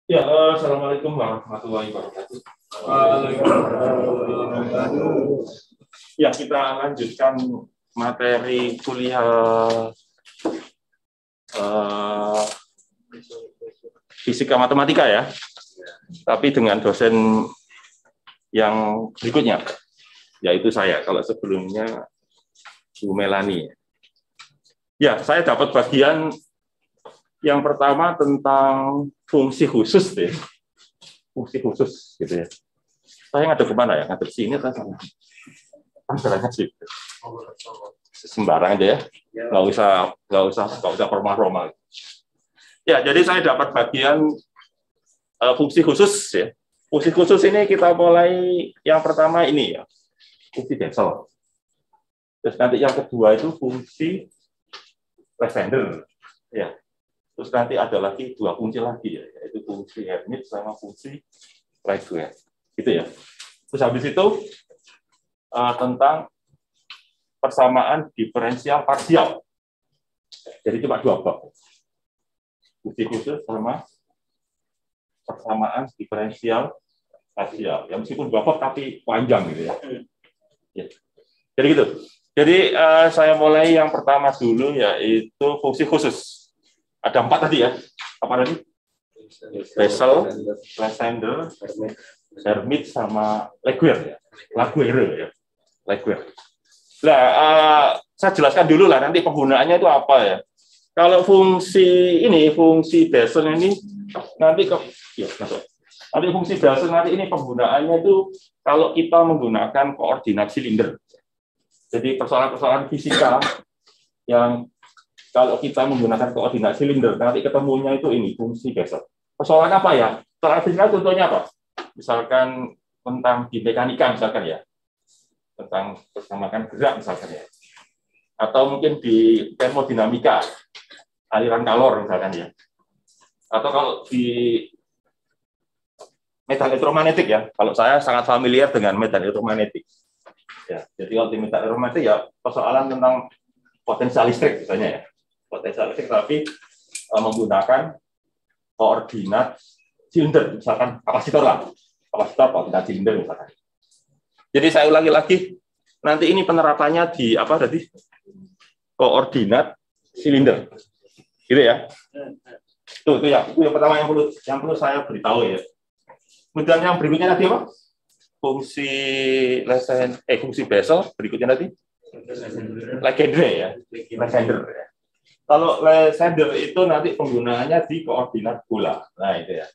Ya, assalamualaikum warahmatullahi wabarakatuh. Ya, kita lanjutkan materi kuliah eh, fisika matematika ya, tapi dengan dosen yang berikutnya, yaitu saya. Kalau sebelumnya Bu Melani. Ya, saya dapat bagian yang pertama tentang fungsi khusus deh. Fungsi khusus gitu ya. Saya ngadep kemana ya? Ngadep sini atau sana? Caranya sih sembarang aja ya. Nggak usah formal-formal. Ya, jadi saya dapat bagian fungsi khusus ya. Fungsi khusus ini kita mulai yang pertama ini ya, fungsi Bessel. Terus nanti yang kedua itu fungsi Lavender ya. Terus nanti ada lagi dua fungsi lagi ya, yaitu fungsi Hermite sama fungsi Laguerre. Gitu ya. Terus habis itu tentang persamaan diferensial parsial. Jadi cuma dua bab. Fungsi khusus sama persamaan diferensial parsial. Ya meskipun dua bab tapi panjang gitu ya. Ya. Jadi gitu. Jadi saya mulai yang pertama dulu yaitu fungsi khusus. Ada 4 tadi ya. Apa tadi? Bessel, Lavender, Hermite sama Laguerre ya. Laguerre ya. Laguerre. Nah, saya jelaskan dulu lah nanti penggunaannya itu apa ya. Kalau fungsi Bessel ini nanti nanti fungsi Bessel nanti ini penggunaannya itu kalau kita menggunakan koordinat silinder. Jadi persoalan-persoalan fisika yang kalau kita menggunakan koordinat silinder nanti ketemunya itu ini fungsi Bessel. Persoalan apa ya? Persoalan fisika contohnya apa? Misalkan tentang di mekanika misalkan ya. Tentang persamakan gerak misalkan ya. Atau mungkin di termodinamika, aliran kalor misalkan ya. Atau kalau di medan elektromagnetik ya, kalau saya sangat familiar dengan medan elektromagnetik. Ya, jadi kalau di medan elektromagnetik ya persoalan tentang potensial listrik misalnya ya. Potensial listrik tapi menggunakan koordinat silinder, misalkan kapasitor lah. Kapasitor koordinat silinder misalkan. Jadi saya ulangi lagi, nanti ini penerapannya di apa tadi? Koordinat silinder. Gitu ya. Itu yang pertama yang perlu saya beritahu ya. Kemudian yang berikutnya tadi apa? Fungsi Bessel, berikutnya tadi Legendre ya. Legendre ya. Kalau Legendre itu nanti penggunaannya di koordinat bola. Nah, itu ya.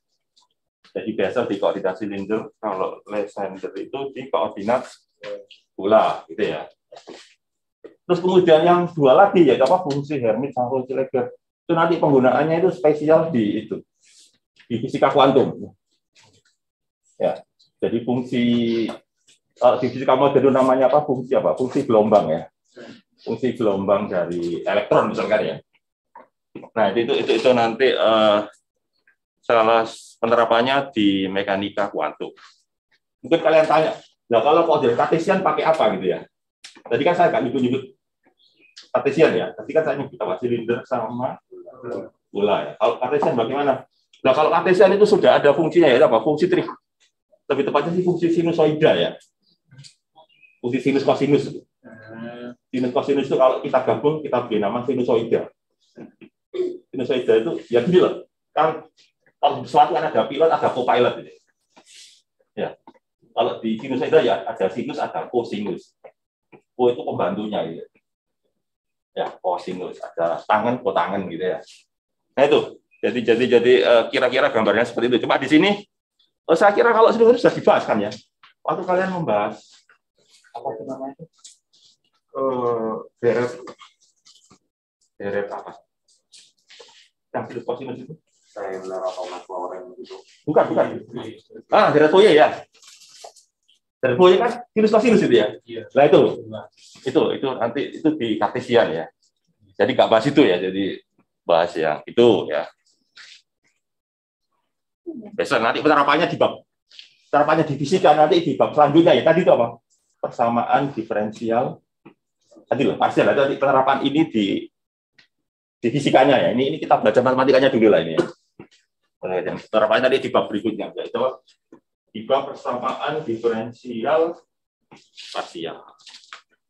Jadi Bessel di koordinat silinder, kalau Legendre itu di koordinat bola, gitu ya. Terus kemudian yang dua lagi yaitu apa? Fungsi Hermite sama fungsi Laguerre. Itu nanti penggunaannya itu spesial di fisika kuantum. Ya. Jadi di fisika modern namanya apa? Fungsi apa? Fungsi gelombang ya. Fungsi gelombang dari elektron misalkan ya. Nah, itu nanti salah penerapannya di mekanika kuantum. Mungkin kalian tanya, nah kalau koordinat kartesian pakai apa gitu ya? Tadi kan saya nggak nyebut kartesian ya. Tadi kan saya nyebut apa? Silinder sama bola ya. Kalau kartesian bagaimana? Nah, kalau kartesian itu sudah ada fungsinya ya, apa? Fungsi trik. Lebih tepatnya sih fungsi sinusoida ya. Fungsi sinus kosinus. Sinus kosinus itu kalau kita gabung kita beri nama sinusoida. Sinusoida itu ya gini loh. Kan kalau sesuatu kan ada pilot, ada co-pilot gitu. Ya. Kalau di sinusoida ya ada sinus, ada cosinus. Co itu pembantunya gitu. Ya, cosinus, ada tangan, kotangan gitu ya. Nah itu. Jadi kira-kira gambarnya seperti itu. Cuma di sini saya kira kalau sebenarnya sudah dibahas kan ya. Waktu kalian membahas apa itu namanya itu? Deret apa? Yang sinus kosinus itu? Taylor atau Maclaurin gitu. Bukan. Deret Fourier ya. Deret Fourier kan sinus kosinus itu ya. Nah itu nanti itu di kartesian ya. Jadi nggak bahas itu ya. Jadi bahas yang itu ya. Besok nanti penerapannya di fisika nanti di bab selanjutnya ya. Tadi itu apa? Persamaan diferensial. Tadi loh, parsial. Tadi penerapan ini di fisikanya ya. Ini kita belajar matematikanya dulu lah ini ya. Terapanya tadi di bab berikutnya, yaitu di bab persamaan diferensial parsial.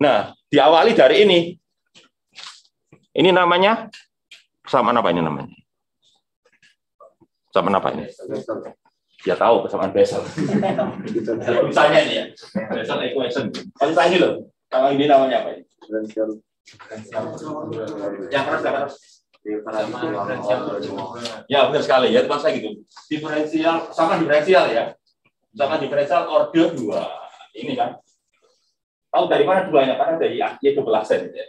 Nah, diawali dari ini. Ini namanya persamaan apa ini namanya? Persamaan apa ini? Ya tahu persamaan Bessel. Misalnya ini ya, Bessel equation. Kalau misalnya ini loh, kalau ini namanya apa ini? Yang keras. Ya benar sekali ya teman saya gitu. Diferensial sama diferensial ya, sama diferensial order 2. Ini kan. Tahu dari mana duanya? Karena dari Y12 gitu ya.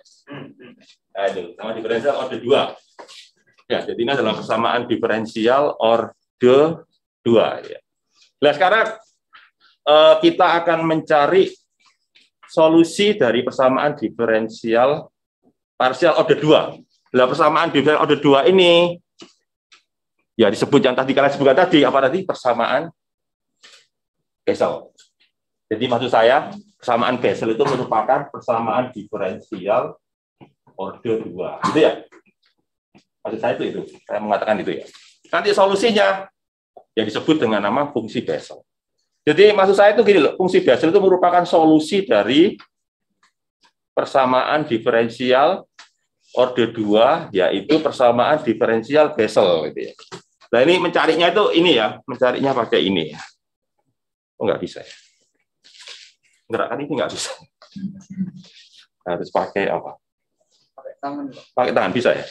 Nah, itu sama diferensial order 2. Ya, jadi ini adalah persamaan diferensial order 2 ya. Nah, sekarang kita akan mencari solusi dari persamaan diferensial parsial order 2. Nah, persamaan diferensial order 2 ini ya disebut yang tadi kalian sebutkan tadi, apa tadi? Persamaan Bessel. Jadi maksud saya, persamaan Bessel itu merupakan persamaan diferensial order 2. Gitu ya? Maksud saya itu. Saya mengatakan itu ya. Nanti solusinya yang disebut dengan nama fungsi Bessel. Jadi maksud saya itu gini loh, fungsi Bessel itu merupakan solusi dari persamaan diferensial order 2, yaitu persamaan diferensial Bessel gitu ya. Nah, ini mencarinya itu ini ya, mencarinya pakai ini ya. Oh, nggak bisa ya. Gerakan ini nggak bisa. Harus pakai apa? Pakai tangan. Pakai tangan bisa ya?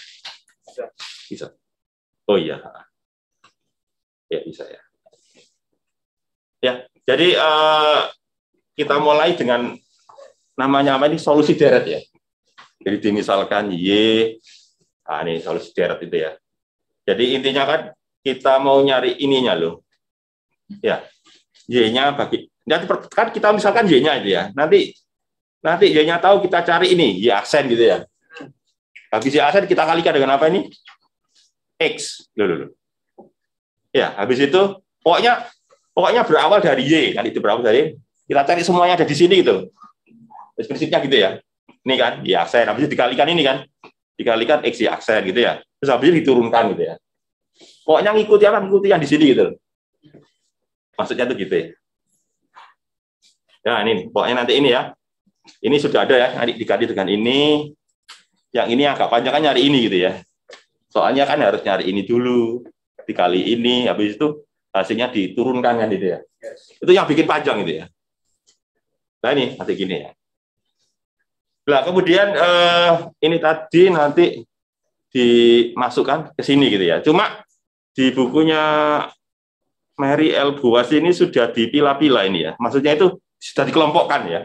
Bisa. Oh iya. Ya bisa ya. Ya, jadi kita mulai dengan namanya apa ini? Solusi deret ya. Jadi misalkan Y, nah ini solusi deret itu ya. Jadi intinya kan kita mau nyari ininya loh. Ya, Y-nya bagi nanti kan kita misalkan Y-nya itu ya. Nanti Y-nya tahu kita cari ini Y aksen gitu ya. Habis Y aksen kita kalikan dengan apa ini? X. Loh. Ya, habis itu pokoknya berawal dari Y kan, itu berawal dari kita cari semuanya ada di sini gitu. Terus prinsipnya gitu ya. Ini kan Y aksen, habis itu dikalikan ini kan. Dikalikan X Y aksen gitu ya. Terus habis itu diturunkan gitu ya. Pokoknya ngikuti yang di sini gitu. Maksudnya itu gitu ya. Ya, ini pokoknya nanti ini ya. Ini sudah ada ya, nanti dikali dengan ini. Yang ini agak panjang kan nyari ini gitu ya. Soalnya kan harus nyari ini dulu, dikali ini, habis itu hasilnya diturunkan kan gitu ya. Itu yang bikin panjang gitu ya. Nah ini nanti gini ya. Nah kemudian ini tadi nanti dimasukkan ke sini gitu ya. Cuma di bukunya Mary L. Boas ini sudah dipilah-pilah ini ya. Maksudnya itu sudah dikelompokkan ya.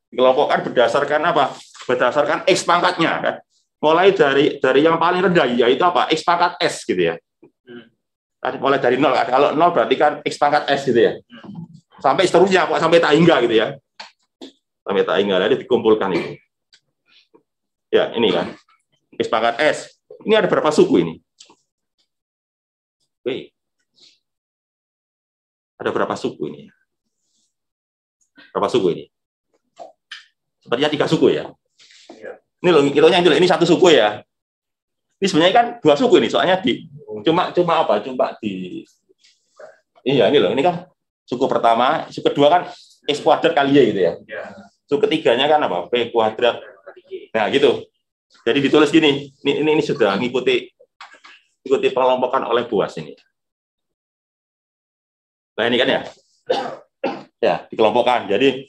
Dikelompokkan berdasarkan apa? Berdasarkan X pangkatnya kan. Mulai dari yang paling rendah yaitu apa? X pangkat S gitu ya. Mulai dari 0 kan. Kalau 0 berarti kan X pangkat S gitu ya. Sampai seterusnya sampai tak hingga gitu ya. Sampai tak hingga nanti dikumpulkan itu. Ya, ini kan. X pangkat S. Ini ada berapa suku ini? Oke. Ada berapa suku ini? Berapa suku ini? Sepertinya 3 suku ya. Ini loh, ini 1 suku ya. Ini sebenarnya kan 2 suku ini, soalnya cuma apa? Cuma iya ini loh, ini kan suku pertama, suku kedua kan X kuadrat kali Y gitu ya. Suku ketiganya kan apa? P kuadrat. Nah, gitu. Jadi ditulis gini. Ini sudah ngikuti pengelompokan oleh Boas ini. Nah, ini kan ya. Ya, dikelompokkan. Jadi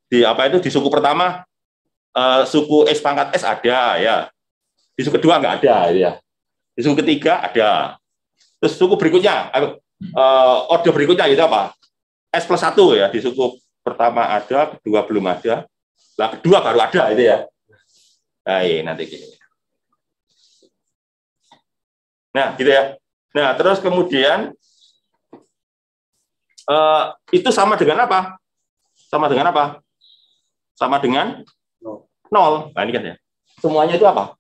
di apa itu di suku pertama suku X pangkat S ada ya. Di suku kedua nggak ada ya. Di suku ketiga ada. Terus suku berikutnya order berikutnya itu apa? S plus 1 ya. Di suku pertama ada, kedua belum ada. Nah, kedua baru ada itu ya. Nah, ini nanti gini. Nah, gitu ya. Nah, terus kemudian itu sama dengan apa? Sama dengan apa? Sama dengan 0. Nah, ini kan ya. Semuanya itu apa?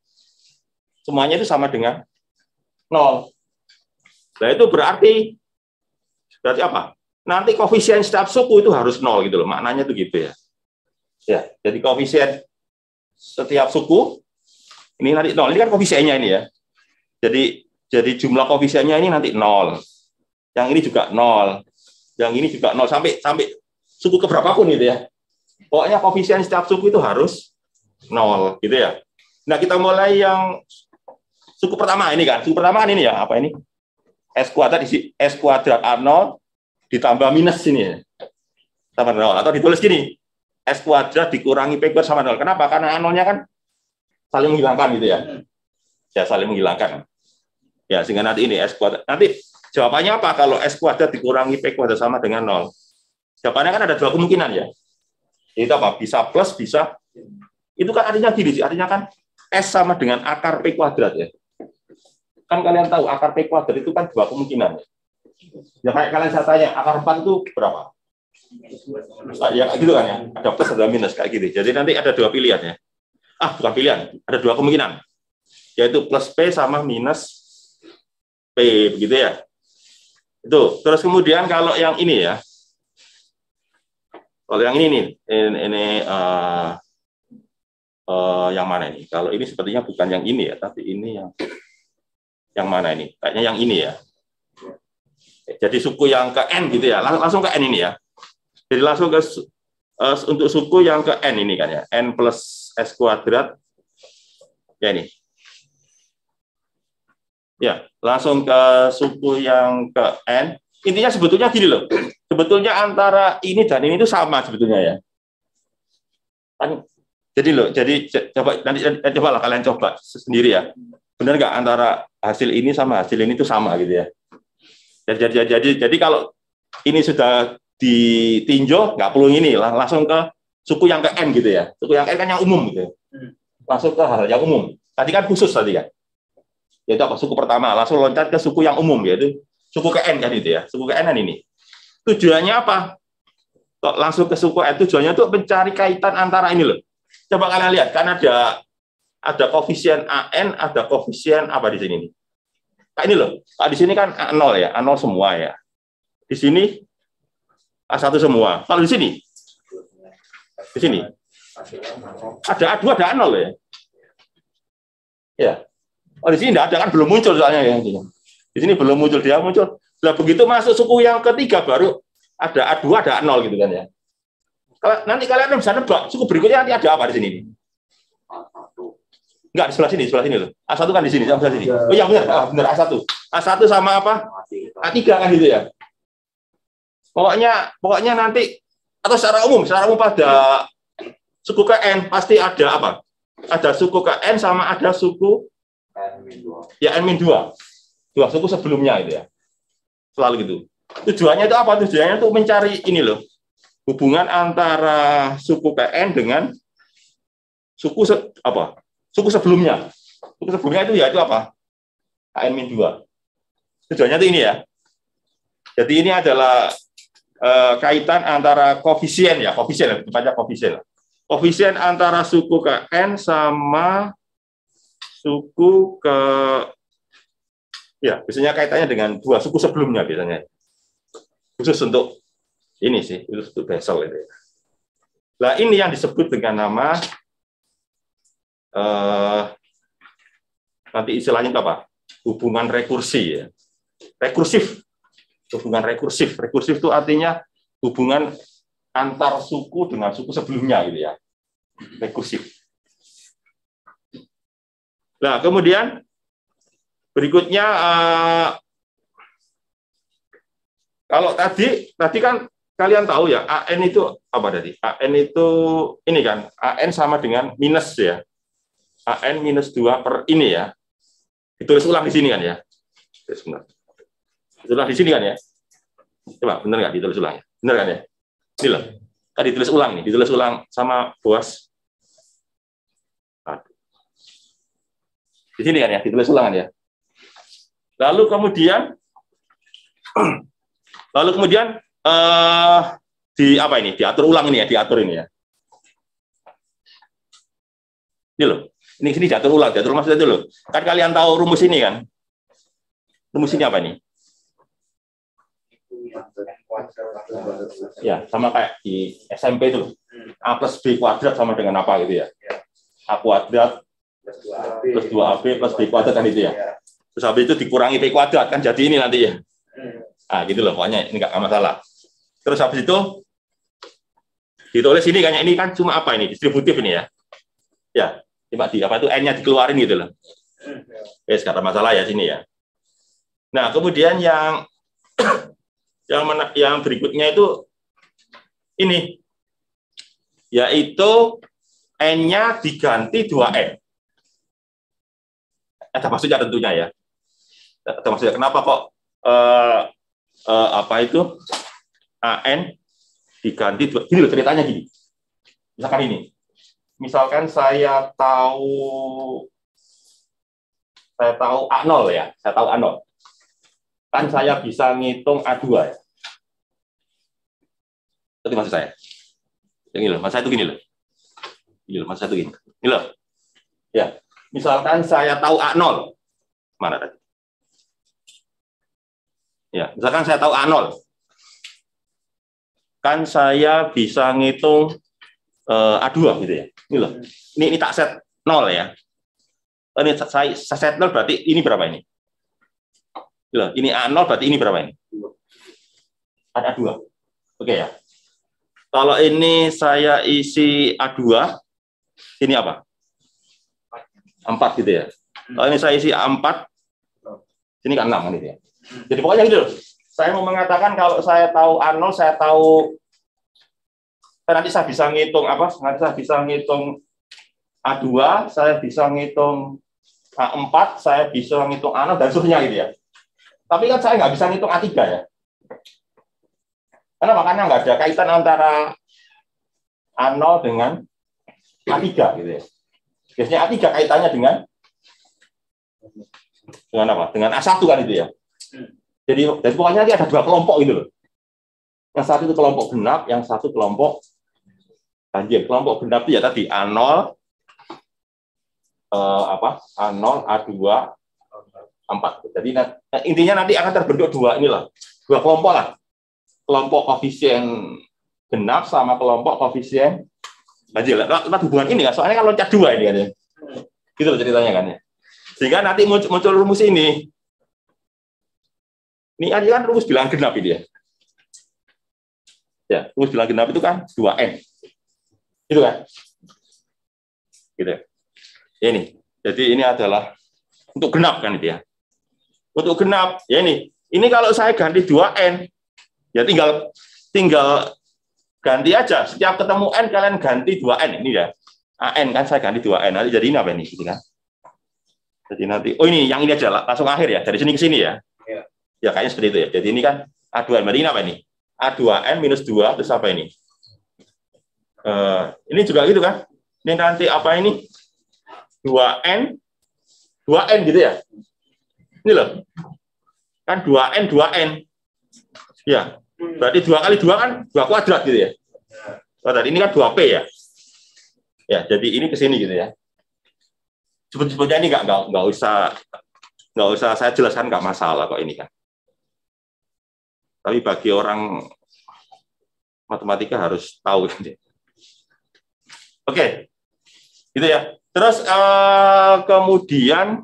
Semuanya itu sama dengan 0. Nah, itu berarti apa? Nanti koefisien setiap suku itu harus 0 gitu loh. Maknanya itu gitu ya. Ya, jadi koefisien setiap suku ini nanti 0. Ini kan koefisiennya ini ya. Jadi Jadi jumlah koefisiennya ini nanti 0. Yang ini juga 0. Yang ini juga 0 sampai suku keberapa pun gitu ya. Pokoknya koefisien setiap suku itu harus 0 gitu ya. Nah, kita mulai yang suku pertama ini kan. Suku pertama kan ini ya, apa ini? S kuadrat isi S kuadrat A0 ditambah minus ini. Sama 0 atau ditulis gini. S kuadrat dikurangi P kuadrat sama 0. Kenapa? Karena A0-nya kan saling menghilangkan gitu ya. Ya, saling menghilangkan. Ya, sehingga nanti ini S kuadrat. Nanti jawabannya apa kalau S kuadrat dikurangi P kuadrat sama dengan 0? Jawabannya kan ada dua kemungkinan ya. Itu apa? Bisa plus, bisa. Itu kan artinya gini sih. Artinya kan S sama dengan akar P kuadrat ya. Kan kalian tahu akar P kuadrat itu kan dua kemungkinan. Ya kayak kalian saya tanya, akar 4 itu berapa? Ya gitu kan ya. Ada plus, ada minus kayak gitu. Jadi nanti ada dua pilihan ya. Bukan pilihan. Ada dua kemungkinan. Yaitu plus P sama minus P, begitu ya. Itu. Terus kemudian kalau yang ini ya. Kalau yang ini nih, yang mana ini? Kalau ini sepertinya bukan yang ini ya, tapi ini yang mana ini? Kayaknya yang ini ya. Jadi suku yang ke N gitu ya, langsung ke N ini ya. Jadi langsung ke untuk suku yang ke N ini kan ya, N plus S kuadrat. Ya ini. Ya, langsung ke suku yang ke N. Intinya sebetulnya gini loh. Sebetulnya antara ini dan ini itu sama sebetulnya ya. Jadi loh, coba nanti cobalah kalian coba sendiri ya. Benar nggak antara hasil ini sama hasil ini itu sama gitu ya. Jadi kalau ini sudah ditinjau nggak perlu ini lah, langsung ke suku yang ke N gitu ya. Suku yang N kan yang umum gitu. Langsung ke hal yang umum. Tadi kan khusus tadi kan. Yaitu apa? Suku pertama langsung loncat ke suku yang umum yaitu suku ke N kan itu ya. Suku ke N kan ini. Tujuannya apa? Kok langsung ke suku N tujuannya untuk mencari kaitan antara ini loh. Coba kalian lihat kan ada koefisien AN, ada koefisien apa di sini nih. Kayak ini loh. Di sini kan A0 ya, A0 semua ya. Di sini A1 semua. Kalau di sini ada A2, ada A0 ya. Ya. Oh, di sini enggak ada kan, belum muncul soalnya ya. Di sini belum muncul, dia muncul. Nah, begitu masuk suku yang ketiga baru ada A2, ada A0 gitu kan ya. Kalau nanti kalian bisa nebak suku berikutnya nanti ada apa di sini? Enggak, di sebelah sini loh. A1 kan di sini, sebelah sini. Oh iya benar, benar A1. A1 sama apa? A3 kan gitu ya. Pokoknya nanti atau secara umum pada suku ke N pasti ada apa? Ada suku ke N sama ada suku ya N-2. Dua suku sebelumnya itu ya. Selalu gitu. Tujuannya itu apa? Tujuannya itu mencari ini loh. Hubungan antara suku ke N dengan suku suku sebelumnya. Suku sebelumnya itu ya itu apa? N-2. Tujuannya itu ini ya. Jadi ini adalah kaitan antara koefisien ya, koefisien antara suku ke N sama suku ke ya, biasanya kaitannya dengan dua suku sebelumnya biasanya. Khusus untuk ini sih, khusus untuk Bessel itu. Nah, ini yang disebut dengan nama nanti istilahnya apa? Hubungan rekursi ya. Rekursif. Hubungan rekursif. Rekursif itu artinya hubungan antar suku dengan suku sebelumnya gitu ya. Rekursif. Nah, kemudian berikutnya kalau tadi kan kalian tahu ya, AN itu apa tadi? AN itu ini kan, AN sama dengan minus ya. AN minus 2 per ini ya. Ditulis ulang di sini kan ya. Sebentar. Ditulis di sini kan ya. Coba benar nggak ditulis ulang ya? Benar kan ya? Ini loh. Tadi ditulis ulang nih, ditulis ulang sama Boas. Di sini kan ya, ditulis ulang kan ya. Lalu kemudian di apa ini? Diatur ulang ini ya, diatur ini ya. Ini loh. Ini sini diatur ulang, diatur maksudnya itu loh. Kan kalian tahu rumus ini kan? Rumus ini apa ini? Ya, sama kayak di SMP itu. A plus B kuadrat sama dengan apa gitu ya? A kuadrat plus 2AB plus B kuadrat kan itu ya. Terus habis itu dikurangi P kuadrat, kan jadi ini nanti ya. Nah, gitu loh, pokoknya ini nggak masalah. Terus habis itu ditulis ini, kayaknya ini kan cuma apa ini, distributif ini ya. Ya, cuma di apa itu N-nya dikeluarin gitu loh. Sekarang masalah ya sini ya. Nah, kemudian yang yang berikutnya itu ini, yaitu N-nya diganti 2N. Ada maksudnya tentunya ya. Ada maksudnya kenapa kok apa itu AN diganti 2. Gini loh ceritanya gini. Misalkan ini. Misalkan saya tahu A0 ya. Saya tahu A0. Kan saya bisa ngitung A2 ya. Itu maksud saya. Yang ini loh, maksud saya itu gini loh. Ini loh, maksud saya itu gini. Ini loh. Ya. Misalkan saya tahu A0. Mana tadi? Ya, misalkan saya tahu A0. Kan saya bisa ngitung A2 gitu ya. Ini loh. Ini tak set 0 ya. Ini saya set 0 berarti ini berapa ini? Loh, ini A0 berarti ini berapa ini? Ada A2. Oke ya. Kalau ini saya isi A2, ini apa? 4 gitu ya. Kalau ini saya isi A4, sini kan 6 gitu ya. Jadi pokoknya gitu loh. Saya mau mengatakan kalau saya tahu A0, saya tahu nanti saya bisa ngitung apa? Nanti saya bisa ngitung A2, saya bisa ngitung A4, saya bisa ngitung A0 dan seterusnya gitu ya. Tapi kan saya nggak bisa ngitung A3 ya. Karena makanya nggak ada kaitan antara A0 dengan A3 gitu ya. Biasanya A3 kaitannya dengan apa? Dengan A1 kan itu ya. Jadi pokoknya nanti ada 2 kelompok gitu loh. Yang satu itu kelompok genap, yang satu kelompok ganjil. Kelompok genap itu ya tadi A0, A0, A2, A4. Jadi intinya nanti akan terbentuk 2 inilah, 2 kelompok lah. Kelompok koefisien genap sama kelompok koefisien ganjil. Nah, hubungan ini kan soalnya kan loncat 2 ini kan ya. Gitu loh ceritanya kan ya. Sehingga nanti muncul rumus ini. Ini kan rumus bilangan genap ini ya. Ya, rumus bilangan genap itu kan 2N. Gitu kan? Gitu. Ini. Jadi ini adalah untuk genap kan itu ya. Untuk genap, ya ini. Ini kalau saya ganti 2N, ya tinggal ganti aja. Setiap ketemu N kalian ganti 2N ini ya. AN kan saya ganti 2N. Nanti jadi ini apa ini gitu kan? Jadi nanti ini yang ini aja lah, langsung akhir ya. Dari sini ke sini ya. Ya kayaknya seperti itu ya. Jadi ini kan A2N, berarti ini apa ini? A2N minus 2, terus apa ini? Ini juga gitu kan? Ini nanti apa ini? 2N gitu ya? Ini loh. Kan 2N. Ya, berarti 2 kali 2 kan 2 kuadrat gitu ya? Kuadrat ini kan 2P ya? Ya, jadi ini ke sini gitu ya. Sebetulnya ini nggak usah saya jelaskan, nggak masalah kok ini kan. Tapi bagi orang matematika harus tahu. Oke, gitu ya. Terus kemudian,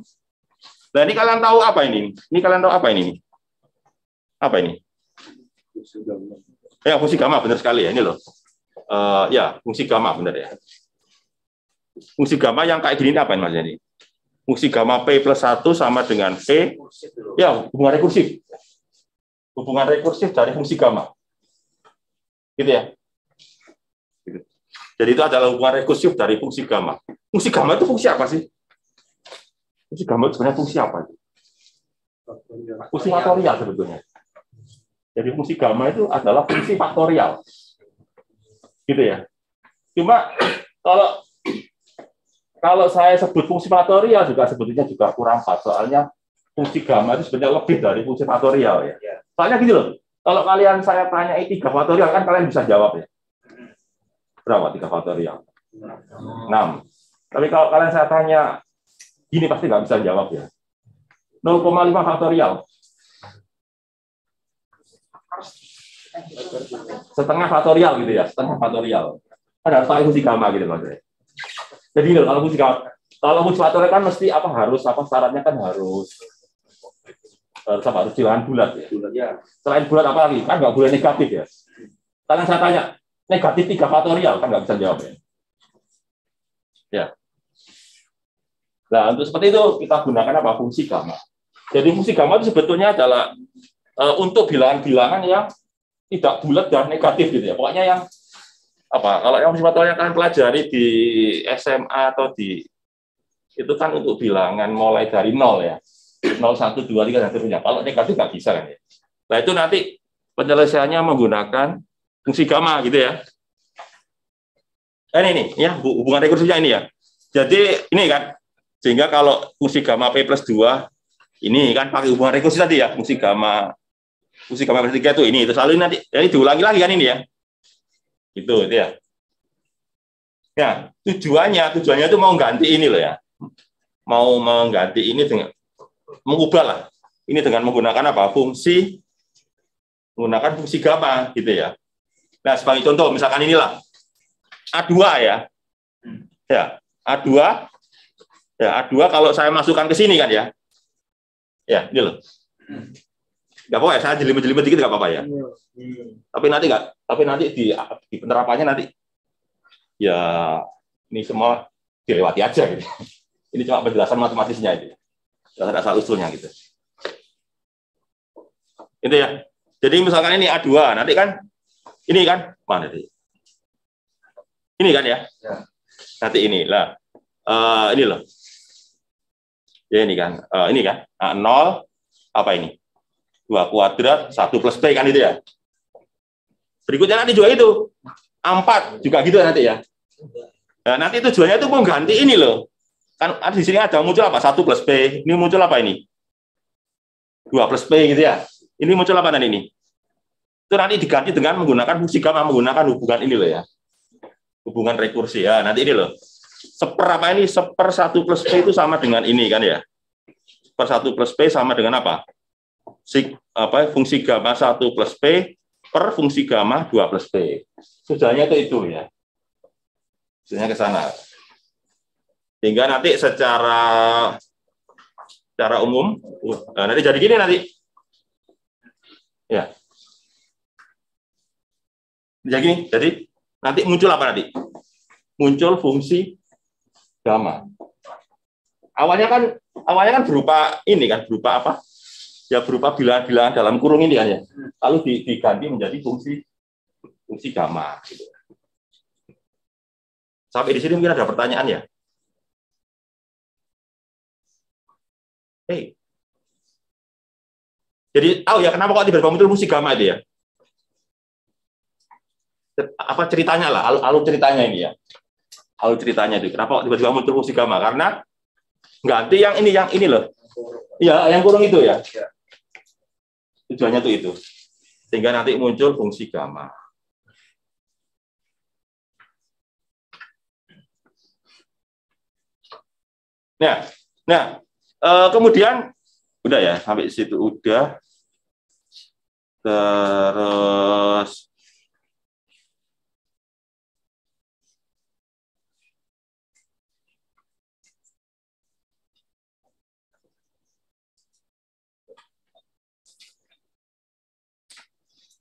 nah ini kalian tahu apa ini? Ini kalian tahu apa ini? Apa ini? Ya, fungsi gamma, benar sekali ya ini loh. Ya, fungsi gamma benar ya. Fungsi gamma yang kayak gini apa ini Mas ini? Fungsi gamma P plus 1 sama dengan P. Ya, hubungan rekursif. Hubungan rekursif dari fungsi gamma. Gitu ya. Gitu. Jadi itu adalah hubungan rekursif dari fungsi gamma. Fungsi gamma itu fungsi apa sih? Fungsi gamma itu sebenarnya fungsi apa? Fungsi faktorial sebetulnya. Jadi fungsi gamma itu adalah fungsi faktorial. Gitu ya. Cuma kalau saya sebut fungsi faktorial juga sebetulnya juga kurang pas. Soalnya fungsi gamma itu sebenarnya lebih dari fungsi faktorial ya. Soalnya gitu loh, kalau kalian saya tanya 3 faktorial kan kalian bisa jawab ya. Berapa 3 faktorial? 6. Tapi kalau kalian saya tanya gini pasti nggak bisa jawab ya. 0,5 faktorial. Setengah faktorial gitu ya, setengah faktorial. Kan harus pakai fungsi gamma gitu maksudnya. Jadi kalau fungsi faktorial kan mesti harus syaratnya kan harus harus bilangan bulat ya. Bulat ya. Selain bulat apa lagi? Kan nggak boleh negatif ya. Sekarang saya tanya, negatif 3 faktorial kan nggak bisa jawab ya. Ya. Nah, untuk seperti itu kita gunakan apa? Fungsi gamma. Jadi fungsi gamma itu sebetulnya adalah untuk bilangan-bilangan yang tidak bulat dan negatif gitu ya. Pokoknya yang apa? Kalau yang faktorial yang kalian pelajari di SMA atau di itu kan untuk bilangan mulai dari 0 ya. 0, 1, 2, 3 dan seterusnya. Kalau negatif nggak bisa kan ya. Nah, itu nanti penyelesaiannya menggunakan fungsi gamma gitu ya. Ini ya hubungan rekursinya ini ya. Jadi ini kan sehingga kalau fungsi gamma P plus 2 ini kan pakai hubungan rekursi tadi ya, fungsi gamma plus 3 itu ini terus lalu nanti jadi diulangi lagi kan ini ya. Itu ya. Ya, tujuannya itu mau ganti ini loh ya. Mau mengganti ini dengan mengubah lah. Ini dengan menggunakan apa? Menggunakan fungsi gamma gitu ya. Nah, sebagai contoh misalkan inilah A2 ya. Ya, A2. Ya, A2 kalau saya masukkan ke sini kan ya. Ya, ini loh. Enggak apa-apa ya, saya jelimet-jelimet dikit enggak apa-apa ya. Tapi nanti di penerapannya nanti ya ini semua dilewati aja gitu. Ini cuma penjelasan matematisnya itu. Tidak ada asal usulnya gitu. Itu ya. Jadi misalkan ini A2, nanti kan ini kan mana tadi? Ini kan ya. Nanti ini lah. Ini loh. Ya ini kan. Ini kan A0 apa ini? 2 kuadrat 1 plus B kan itu ya. Berikutnya nanti juga itu. A4 juga gitu nanti ya. Nah, nanti tujuannya itu mengganti ini loh. Kan di sini ada muncul apa? 1 plus B. Ini muncul apa ini? 2 plus B gitu ya. Ini muncul apa nanti ini? Itu nanti diganti dengan menggunakan fungsi gamma, menggunakan hubungan ini loh ya. Hubungan rekursi ya. Nanti ini loh. Seper apa ini? Seper 1 plus B itu sama dengan ini kan ya. Seper 1 plus B sama dengan apa? Fungsi gamma 1 plus P per fungsi gamma 2 plus P. Tujuannya itu ya. Tujuannya ke sana. Sehingga nanti secara umum, nanti jadi gini nanti. Ya. Jadi gini, jadi nanti muncul apa nanti? Muncul fungsi gamma. Awalnya kan berupa ini kan, berupa apa? Ya berupa bilangan-bilangan dalam kurung ini kan ya. Lalu diganti menjadi fungsi gamma. Gitu. Sampai di sini mungkin ada pertanyaan ya. Jadi tahu ya kenapa kok tiba-tiba muncul fungsi gamma itu ya? Apa ceritanya lah, alur ceritanya ini ya. Alur ceritanya itu kenapa kok tiba-tiba muncul fungsi gamma? Karena ganti yang ini loh. Ya, yang kurung itu ya. Tujuannya itu. Sehingga nanti muncul fungsi gamma. Nah, kemudian udah ya sampai situ udah. Terus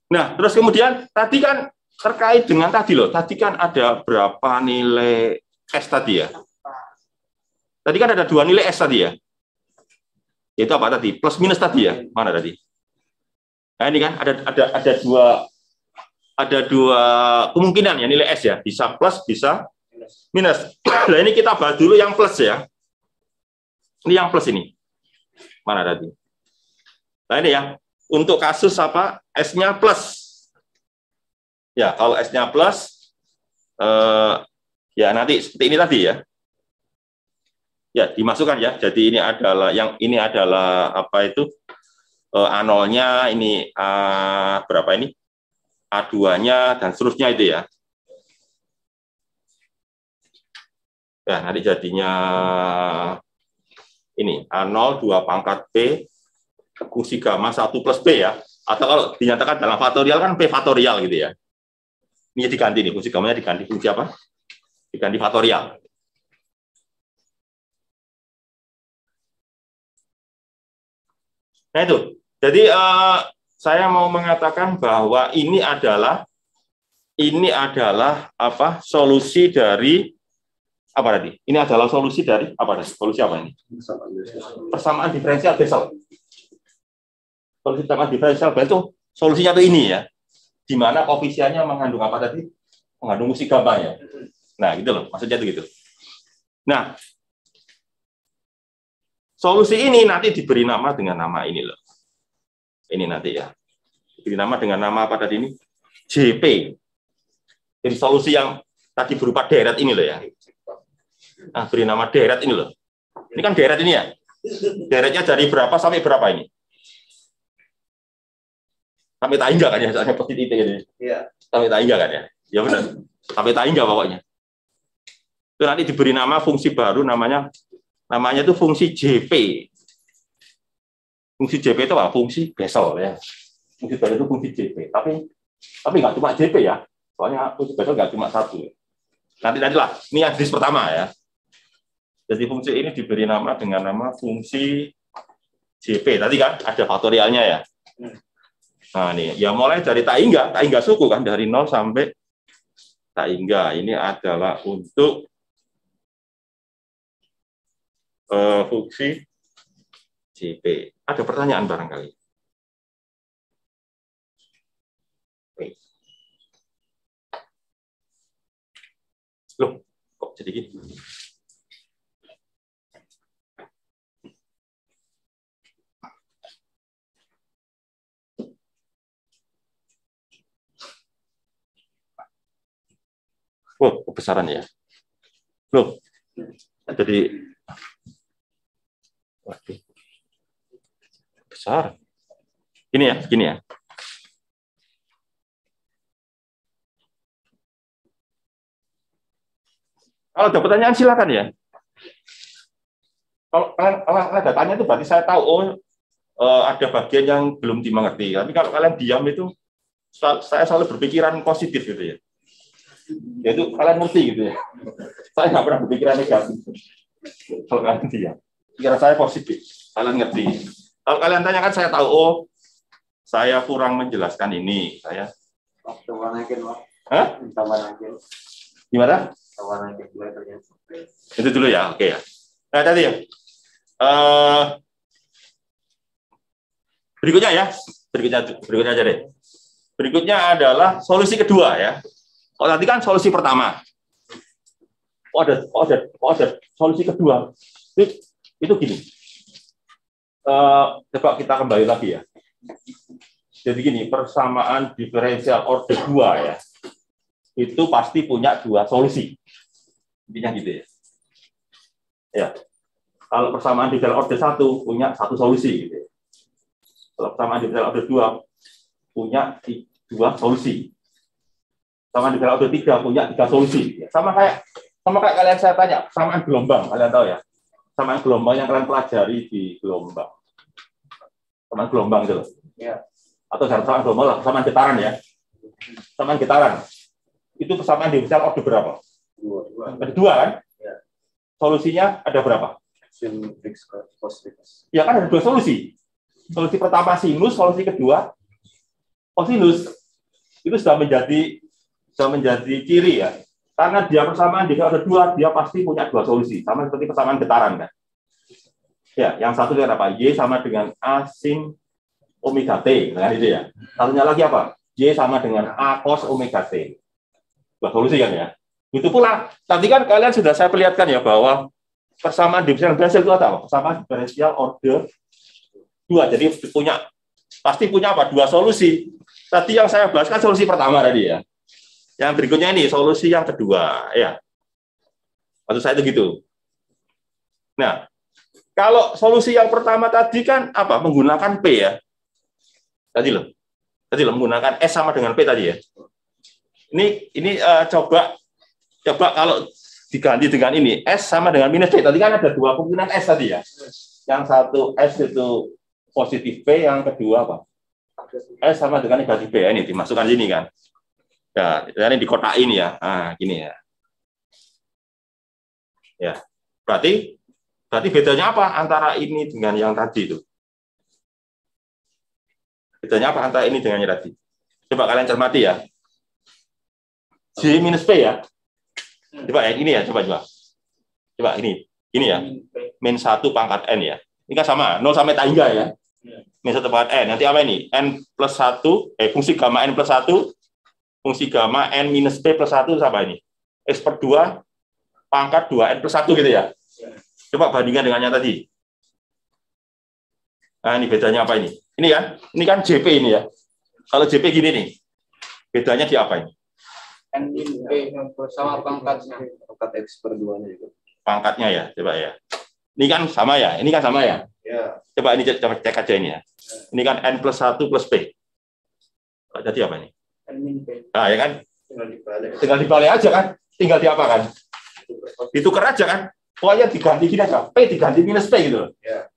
nah, terus kemudian tadi kan terkait dengan tadi loh. Tadi kan ada berapa nilai S tadi ya? Tadi kan ada 2 nilai S tadi ya. Itu apa tadi? Plus minus tadi ya? Mana tadi? Nah, ini kan ada dua kemungkinan ya nilai S ya, bisa plus, bisa minus. Nah, ini kita bahas dulu yang plus ya. Ini yang plus ini. Mana tadi? Nah, ini ya. Untuk kasus apa? S-nya plus. Ya, kalau S-nya plus ya nanti seperti ini tadi ya. Ya, dimasukkan ya. Jadi ini adalah apa itu? A0-nya ini berapa ini? A2-nya dan seterusnya itu ya. Ya, nanti jadinya ini A0 2 pangkat P fungsi gamma 1 plus P ya. Atau kalau dinyatakan dalam faktorial kan P faktorial gitu ya. Ini diganti nih, fungsi gammanya diganti fungsi apa? Diganti faktorial. Nah itu. Jadi saya mau mengatakan bahwa ini adalah apa? Solusi dari apa tadi? Ini adalah solusi dari apa tadi? Solusi apa ini? Persamaan diferensial Bessel. Solusi persamaan diferensial Bessel itu solusinya tuh ini ya. Di mana koefisiennya mengandung apa tadi? Mengandung musik gamma ya. Nah, gitu loh. Maksudnya itu gitu. Nah, solusi ini nanti diberi nama dengan nama ini loh. Ini nanti ya. Diberi nama dengan nama apa tadi ini? JP. Jadi solusi yang tadi berupa deret ini loh ya. Nah, beri nama deret ini loh. Ini kan deret ini ya. Deretnya dari berapa sampai berapa ini? Sampai tak hingga kan ya, soalnya positif ini. Iya. Sampai tak hingga kan ya. Ya benar. Sampai tak hingga pokoknya. Itu nanti diberi nama fungsi baru namanya itu fungsi JP. Fungsi JP itu apa? Fungsi Bessel ya. Fungsi Bessel itu fungsi JP. Tapi nggak cuma JP ya. Soalnya fungsi Bessel nggak cuma satu. Nantilah. Ini address pertama ya. Jadi fungsi ini diberi nama dengan nama fungsi JP. Tadi kan ada faktorialnya ya. Nah nih, ya mulai dari tak hingga suku kan dari 0 sampai tak hingga. Ini adalah untuk fungsi JP. Ada pertanyaan barangkali? Oke. Loh, kok jadi gini? Oh, kebesaran ya. Loh, jadi waduh, besar. Gini ya. Kalau ada pertanyaan silakan ya. Kalau kalian ada tanya itu berarti saya tahu ada bagian yang belum dimengerti. Tapi kalau kalian diam itu saya selalu berpikiran positif gitu ya. Yaitu kalian ngerti gitu ya. Saya nggak pernah berpikiran negatif. Kalau kalian diam, pikiran saya positif. Kalian ngerti. Kalau kalian tanyakan saya tahu, oh saya kurang menjelaskan ini. Saya. Hah? Gimana? Itu dulu ya, oke ya. Nah tadi ya. Berikutnya aja deh. Berikutnya adalah solusi kedua ya. Kalau tadi kan solusi pertama. Ada solusi kedua. Itu gini. Coba kita kembali lagi ya. Jadi gini, persamaan diferensial order 2 ya. Itu pasti punya dua solusi. Intinya gitu ya. Ya. Kalau persamaan diferensial order 1 punya satu solusi gitu ya. Kalau persamaan diferensial order 2 punya dua solusi. Persamaan diferensial order 3 punya 3 solusi. Sama kayak kalian saya tanya, persamaan gelombang, kalian tahu ya. Persamaan gelombang yang kalian pelajari di gelombang. Persamaan gelombang itu. Ya. Atau persamaan gelombang lah, persamaan getaran ya. Persamaan getaran. Itu persamaan diferensial order berapa? Ada 2 kan? Ya. Solusinya ada berapa? Ya kan ada 2 solusi. Solusi pertama sinus, solusi kedua kosinus. Itu sudah menjadi ciri ya. Karena dia persamaan diferensial order 2, dia pasti punya 2 solusi. Sama seperti persamaan getaran kan. Ya, yang satu dengan apa? Y sama dengan A sin omega T. Nah, itu ya. Satunya lagi apa? Y sama dengan A cos omega T. 2 solusi kan ya. Itu pula, tadi kan kalian sudah saya perlihatkan ya bahwa persamaan diferensial Bessel itu apa? Persamaan diferensial order 2. Jadi pasti punya apa? 2 solusi. Tadi yang saya bahas kan solusi pertama tadi ya. Yang berikutnya ini solusi yang kedua ya. Maksud saya itu gitu. Nah, kalau solusi yang pertama tadi kan apa? Menggunakan P ya. Tadi loh menggunakan S sama dengan P tadi ya. Ini coba kalau diganti dengan ini S sama dengan minus P. Tadi kan ada 2 kemungkinan S tadi ya. Yang satu S itu positif P, yang kedua apa? S sama dengan negatif P. Ini dimasukkan sini kan. Ya, ini di kotak ini ya. Nah, gini ya. Ya. Berarti bedanya apa antara ini dengan yang tadi itu? Bedanya apa antara ini dengan yang tadi? Coba kalian cermati ya. J minus P ya. Coba ya, ini ya, coba. Coba ini ya. Min 1 pangkat N ya. Ini kan sama, 0 sampai tak hingga ya. Min 1 pangkat N. Nanti apa ini? N plus 1, fungsi gamma N plus 1, fungsi gamma N minus P plus 1 sama ini. X per 2 pangkat 2N plus 1 gitu ya. Coba bandingkan dengan yang tadi. Nah, ini bedanya apa ini? Ini kan JP ini ya. Kalau JP gini nih, bedanya di apa ini? N min P sama pangkatnya. Pangkat X per 2-nya juga. Pangkatnya ya, coba ya. Ini kan sama ya, Ya. Coba ini coba cek aja ini ya. Ini kan N plus 1 plus P. Jadi apa nih? N min P. Nah, ya kan? Tinggal dibalik. Tinggal dibalik aja kan? Tinggal diapakan? Ditukar aja kan? Pokoknya diganti gini aja. P diganti minus P gitu. Ya.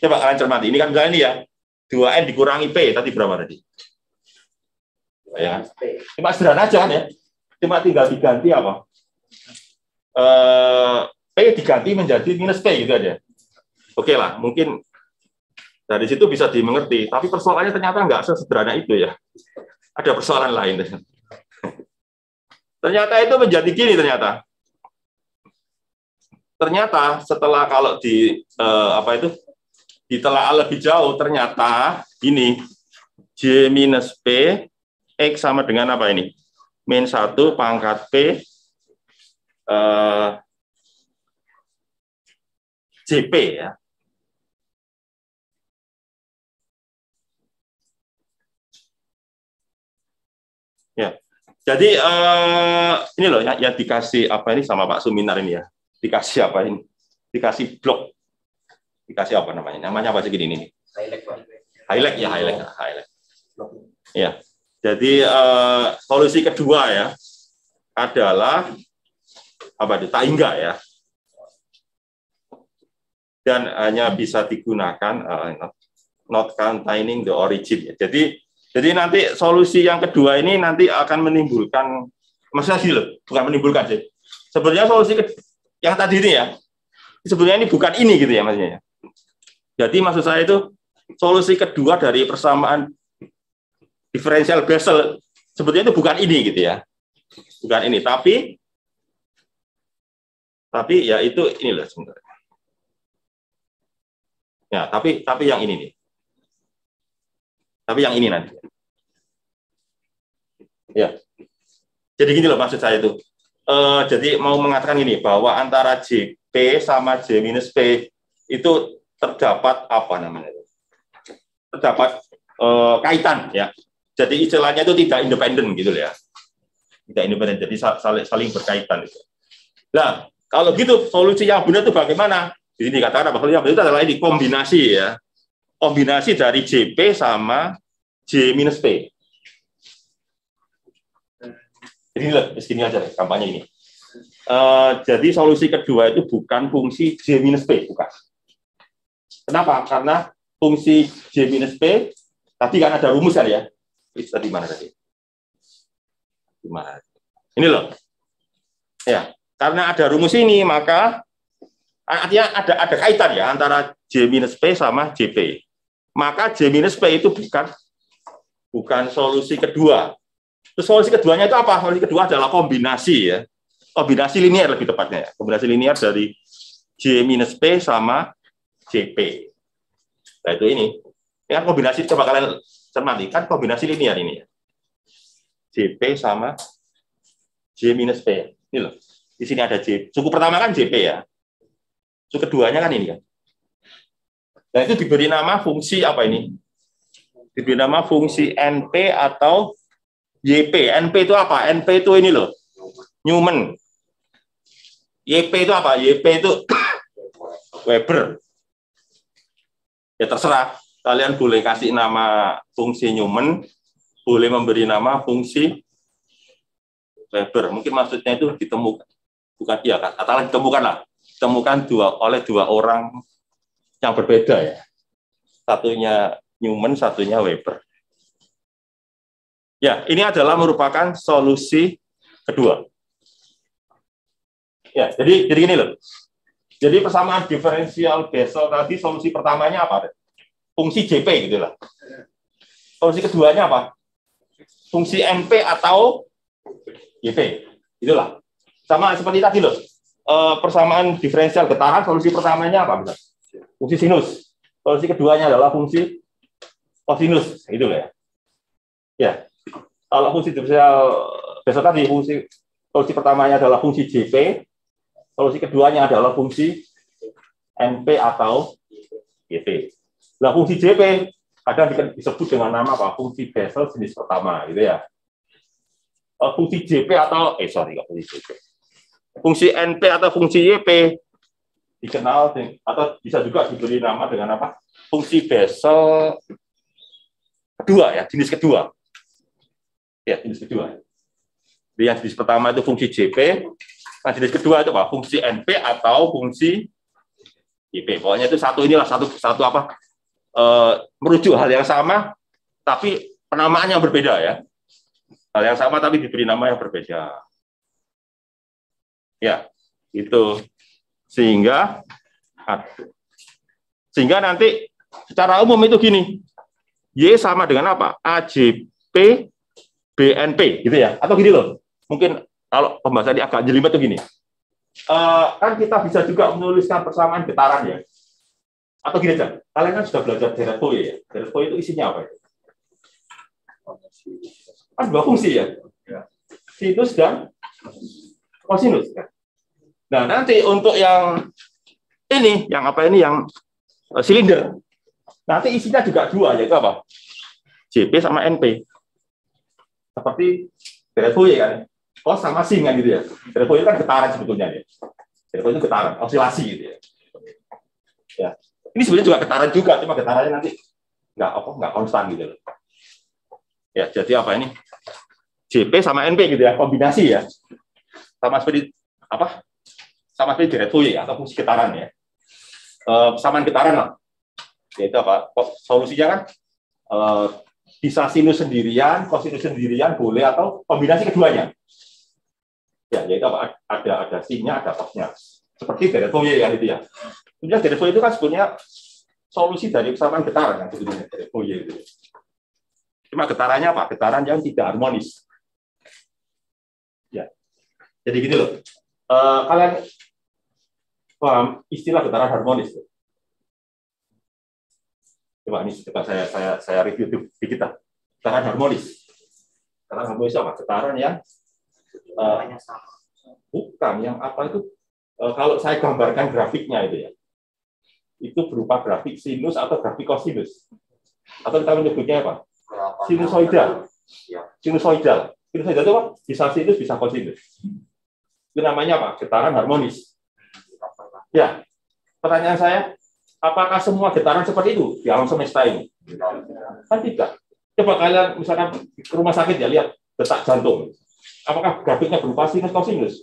Coba kalian cermati. Ini kan misalnya ini ya. 2N dikurangi P. Tadi berapa tadi? Ya. Cuma sederhana aja kan ya. Cuma tinggal diganti apa? P diganti menjadi minus P gitu aja. Oke lah, mungkin dari situ bisa dimengerti. Tapi persoalannya ternyata nggak sesederhana itu ya. Ada persoalan lain. Ternyata itu menjadi gini ternyata. Ternyata setelah kalau ditelaah lebih jauh, ternyata ini J minus P X sama dengan apa ini? Min 1 pangkat P JP ya. Ya. Jadi ini loh yang dikasih apa ini sama Pak Suminar ini ya. Dikasih apa ini? Dikasih blok. Dikasih apa namanya? Namanya apa sih gini ini? Highlight. Ya. Jadi solusi kedua ya adalah apa itu? Tak hingga ya. Dan hanya bisa digunakan not containing the origin. Ya. Jadi nanti solusi yang kedua ini nanti akan menimbulkan, maksudnya sih loh, bukan menimbulkan sih. Sebenarnya solusi yang tadi ini ya, sebenarnya ini bukan ini gitu ya maksudnya. Jadi maksud saya itu solusi kedua dari persamaan diferensial Bessel sebetulnya itu bukan ini gitu ya, bukan ini. Tapi ya itu inilah sebenarnya. Ya, tapi yang ini nih. Tapi yang ini nanti. Ya. Jadi gini loh maksud saya itu. Jadi mau mengatakan ini bahwa antara JP sama J minus P itu terdapat apa namanya? Terdapat kaitan ya. Jadi istilahnya itu tidak independen gitu ya. Tidak independen. Jadi saling berkaitan itu. Nah, kalau gitu solusi yang benar itu bagaimana? Jadi dikatakan apa? Yang benar itu adalah ini kombinasi ya. Kombinasi dari JP sama J minus P. Jadi segini aja kampanye ini. Jadi solusi kedua itu bukan fungsi J minus P, bukan. Kenapa? Karena fungsi J minus P tadi kan ada rumus kan ya. Tadi mana tadi? Di mana? Ini loh. Ya, karena ada rumus ini maka artinya ada kaitan ya antara J minus P sama JP. Maka J minus P itu bukan solusi kedua. Terus solusi keduanya itu apa? Solusi kedua adalah kombinasi ya. Kombinasi linear lebih tepatnya ya. Kombinasi linear dari J minus P sama JP. Nah itu ini. Ini kan kombinasi, coba kalian cermati, kan kombinasi linear ini ya. JP sama J minus P. Ini loh. Di sini ada J. Suku pertama kan JP ya. Suku keduanya kan ini kan. Nah itu diberi nama fungsi apa ini? Diberi nama fungsi NP atau YP. NP itu apa? NP itu ini loh. Newman. YP itu apa? YP itu Weber. Ya terserah. Kalian boleh kasih nama fungsi Newman, boleh memberi nama fungsi Weber. Mungkin maksudnya itu ditemukan. Bukan ya, katakanlah ditemukan lah. Ditemukan oleh dua orang yang berbeda ya. Satunya Newman, satunya Weber. Ya, ini adalah merupakan solusi kedua. Ya, jadi gini loh. Jadi persamaan diferensial Bessel tadi solusi pertamanya apa? Fungsi JP gitu lah. Solusi keduanya apa? Fungsi NP atau YP. Itulah. Sama seperti tadi loh. Persamaan diferensial getaran, solusi pertamanya apa? Fungsi sinus. Solusi keduanya adalah fungsi kosinus. Itu loh ya. Ya. Kalau fungsi diferensial besok tadi solusi pertamanya adalah fungsi JP. Solusi keduanya adalah fungsi NP atau YP. Nah, fungsi JP kadang disebut dengan nama apa? Fungsi Bessel jenis pertama, gitu ya. Fungsi JP atau fungsi JP. Fungsi NP atau fungsi YP dikenal atau bisa juga diberi nama dengan apa? Fungsi Bessel kedua ya, jenis kedua. Ya, jenis kedua. Jadi yang jenis pertama itu fungsi JP, nah jenis kedua itu apa? Fungsi NP atau fungsi YP. Pokoknya itu satu apa? Merujuk hal yang sama, tapi penamaan yang berbeda ya. Hal yang sama tapi diberi nama yang berbeda. Ya, itu sehingga nanti secara umum itu gini, Y sama dengan apa? AJP BNP gitu ya, atau gini loh. Mungkin kalau pembahasan ini agak jelimet tuh gini. Kan kita bisa juga menuliskan persamaan getaran ya. Atau gini aja, kalian kan sudah belajar deret Fourier ya. Deret Fourier itu isinya apa itu? Kan dua fungsi ya. Sinus dan kosinus. Nah, nanti untuk yang ini, yang silinder. Nanti isinya juga dua, yaitu apa? JP sama NP. Seperti deret Fourier kan. Cos sama sin kan gitu ya. Deret Fourier kan getaran sebetulnya ya. Deret Fourier itu getaran, osilasi gitu ya. Ya. Ini sebenarnya juga getaran juga, cuma getarannya nanti nggak konstan gitu loh. Ya, jadi apa ini? JP sama NP gitu ya, kombinasi ya. Sama seperti apa? Sama seperti deret Fourier atau fungsi getaran ya. Persamaan getaran lah. Yaitu apa? Solusinya kan bisa sinus sendirian, kosinus sendirian boleh atau kombinasi keduanya. Ya, yaitu apa? Ada sinnya, ada cosnya. Seperti deret Fourier kan itu ya. Sebenarnya deret Fourier itu kan sebenarnya solusi dari persamaan getaran yang sebetulnya deret Fourier itu. Cuma getarannya apa? Getaran yang tidak harmonis. Ya, jadi gitu loh. Kalian paham istilah getaran harmonis? Coba ini saya review di kita. Getaran harmonis. Getaran harmonis apa? Getaran yang bukan yang apa itu? Kalau saya gambarkan grafiknya itu ya. Itu berupa grafik sinus atau grafik kosinus. Atau kita menyebutnya apa? Sinusoidal. Sinusoidal. Sinusoidal itu apa? Bisa sinus, bisa kosinus. Itu namanya apa? Getaran harmonis. Ya. Pertanyaan saya, apakah semua getaran seperti itu di alam semesta ini? Kan tidak. Coba kalian misalkan ke rumah sakit ya, lihat detak jantung. Apakah grafiknya berupa sinus kosinus?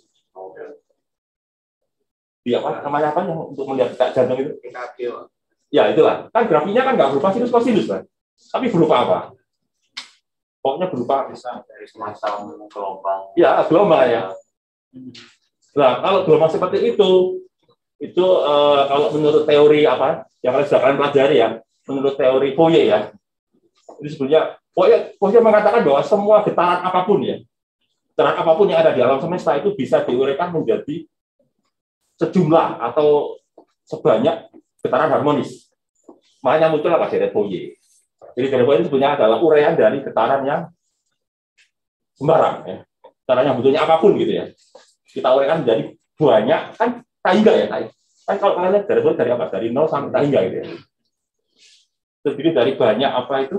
Iya, apa namanya apa yang untuk melihat detak jantung itu? Ya, itulah. Kan grafiknya kan nggak berupa sinus kosinus, kan? Tapi berupa apa? Pokoknya berupa bisa dari semacam gelombang. Ya, gelombang ya. Nah, kalau gelombang seperti itu kalau menurut teori apa yang kalian pelajari ya, menurut teori Fourier ya, itu sebenarnya Fourier mengatakan bahwa semua getaran apapun ya, getaran apapun yang ada di alam semesta itu bisa diuraikan menjadi sejumlah atau sebanyak getaran harmonis. Makanya muncul apa? Deret Fourier. Jadi deret Fourier itu sebenarnya adalah uraian dari getaran yang sembarang, ya. Getaran yang bentuknya apapun gitu ya. Kita uraikan menjadi banyak, kan tak hingga ya. Kan kalau kalian lihat deret Fourier dari apa? Dari 0 sampai tak hingga gitu ya. Terdiri dari banyak apa itu?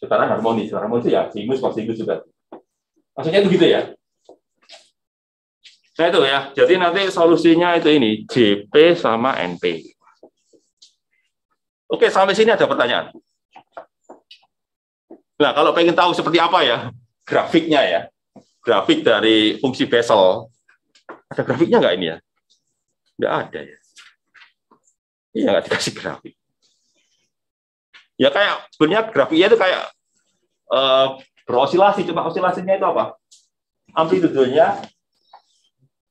Getaran harmonis. Harmonis itu ya sinus, kosinus juga. Maksudnya itu gitu ya. Nah itu ya, jadi nanti solusinya itu ini, JP sama NP. Oke, sampai sini ada pertanyaan. Nah, kalau pengen tahu seperti apa ya, grafiknya ya, grafik dari fungsi Bessel. Ada grafiknya nggak ini ya? Nggak ada ya. Iya, nggak dikasih grafik. Ya kayak, sebenarnya grafiknya itu kayak berosilasi, cuma osilasinya itu apa? Amplitudenya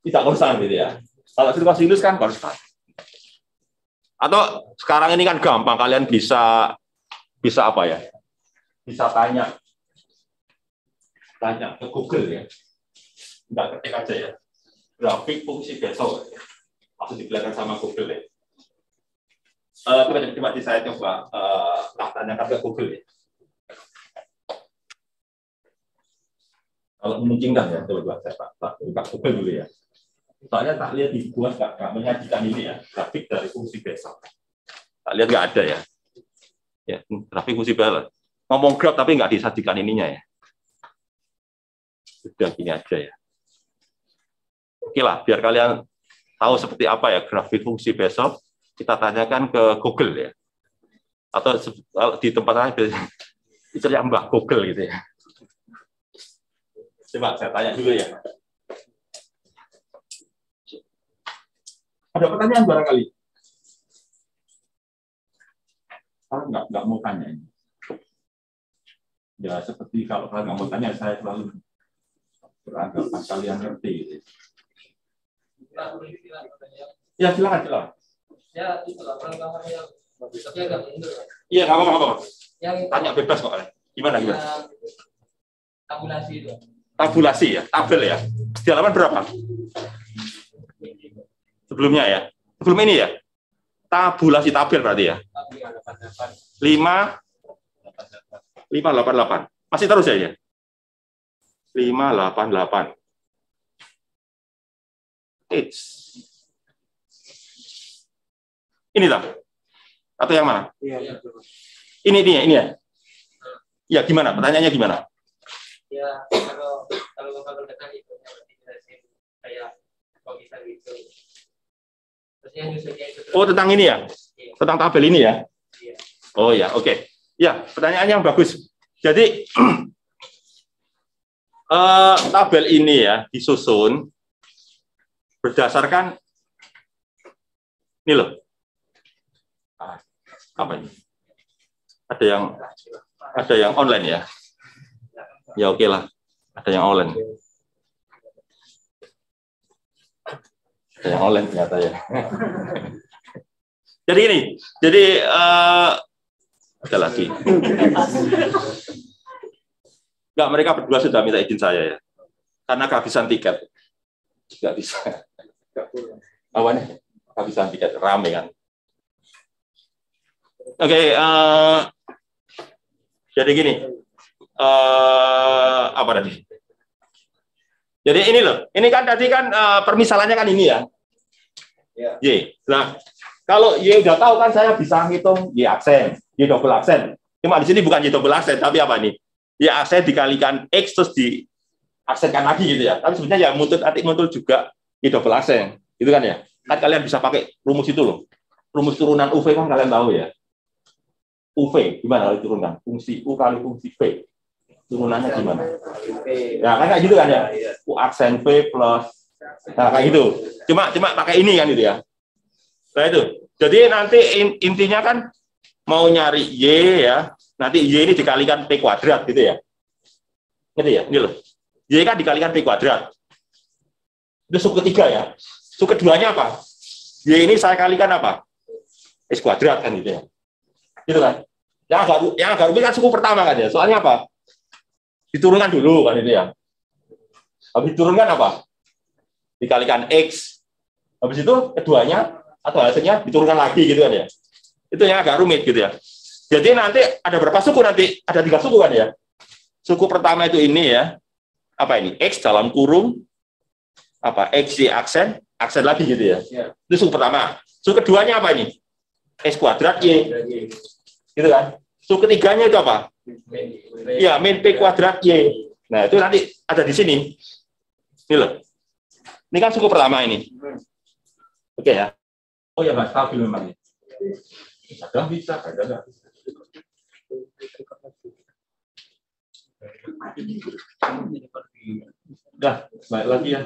tidak konstan gitu ya. Kalau sinus kan konstan. Atau sekarang ini kan gampang, kalian bisa apa ya? bisa tanya ke Google ya, nggak ketik aja ya, grafik fungsi besok, langsung dipelajari sama Google ya. Coba saya coba tanyakan ke Google ya. Kalau memungkinkan ya, coba saya buka Google dulu ya. Soalnya tak lihat di gua nggak menyajikan ini ya, grafik dari fungsi besok. Tak lihat nggak ada ya. Ya, grafik fungsi besok. Ngomong graf tapi nggak disajikan ininya ya. Sudah gini aja ya. Oke lah, biar kalian tahu seperti apa ya grafik fungsi besok, kita tanyakan ke Google ya. Atau di tempat lain itu ya Mbak Google gitu ya. Coba saya tanya dulu ya. Ada pertanyaan barangkali? Kalau nggak mau tanya ini. Ya seperti kalau kalian nggak mau tanya, saya selalu beranggapan kalian ngerti. Gitu. Ya silakan. Ya itulah perangkapannya tapi agak mundur. Iya nggak apa-apa. Yang Tanya bebas kok. Gimana? Tabulasi itu. Tabulasi ya, tabel ya. Di halaman berapa? Sebelumnya ya. Sebelum ini ya. Tabulasi tabel berarti ya. 588. Masih terus ya? 588. Ini tak? Atau yang mana? Iya. Ini ya. Ya gimana? Pertanyaannya gimana? Ya kalau Bapak dekat itu dijelasin kayak kok bisa gitu. Terus yang nyusunnya itu. Oh tentang ini ya? Iya. Tentang tabel ini ya? Iya. Oh ya, oke. Ya, pertanyaannya yang bagus. Jadi tabel ini ya disusun berdasarkan ini loh. Apa ini? Ada yang online ya? Ya oke lah. Ada yang online. Ada yang online ternyata ya. Jadi ini, ada lagi. Enggak, mereka berdua sudah minta izin saya ya. Karena kehabisan tiket. Enggak bisa. Awalnya kehabisan tiket, rame kan. Oke, jadi gini. Apa tadi? Jadi ini loh. Ini kan tadi kan permisalannya kan ini ya. Y. Nah, kalau Y udah tahu kan saya bisa ngitung Y aksen, Y double aksen. Cuma di sini bukan Y double aksen, tapi apa nih? Y aksen dikalikan X terus di aksenkan lagi gitu ya. Tapi sebenarnya ya muncul juga Y double aksen. Gitu kan ya. Kan kalian bisa pakai rumus itu loh. Rumus turunan UV kan kalian tahu ya. UV gimana kalau diturunkan? Fungsi U kali fungsi V. Turunannya gimana? Ya kan kayak gitu kan ya. U aksen V plus. Nah kayak gitu. Cuma pakai ini kan gitu ya. Nah itu. Jadi nanti intinya kan mau nyari Y ya. Nanti Y ini dikalikan P kuadrat gitu ya. Ngerti ya? Ini loh. Y kan dikalikan P kuadrat. Itu suku ketiga ya. Suku keduanya apa? Y ini saya kalikan apa? X kuadrat kan gitu ya. Gitu kan. Yang agak rumit kan suku pertama kan ya. Soalnya apa? Diturunkan dulu kan itu ya. Habis diturunkan apa? Dikalikan X. Habis itu keduanya atau hasilnya diturunkan lagi gitu kan ya. Itu yang agak rumit gitu ya. Jadi nanti ada berapa suku nanti? Ada 3 suku kan ya. Suku pertama itu ini ya. Apa ini? X dalam kurung apa? X Y aksen lagi gitu ya. Itu suku pertama. Suku keduanya apa ini? X kuadrat Y. Gitu kan. Suku ketiganya itu apa? Ya, min P kuadrat Y. Nah, itu nanti ada di sini. Ini loh. Ini kan suku pertama ini. Oke ya. Oh ya, nggak stabil memang. Kadang bisa, kadang nggak bisa. Udah, baik lagi ya.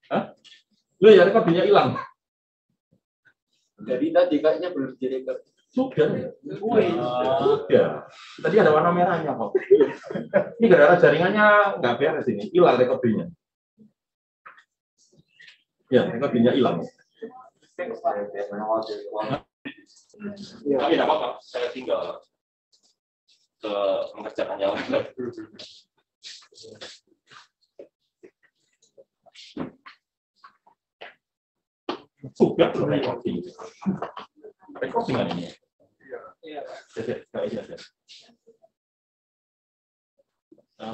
Hah? Lu ya recordingnya hilang. Jadi tadi kayaknya belum jadi Sudah. Sudah. Tadi ada warna merahnya kok. Ini gara-gara jaringannya nggak beres ini, hilang recordingnya. Ya, recordingnya hilang. Tapi tidak apa-apa, saya tinggal ke mengerjakan yang lain. Sudah recording. Recordingan ini. Iya.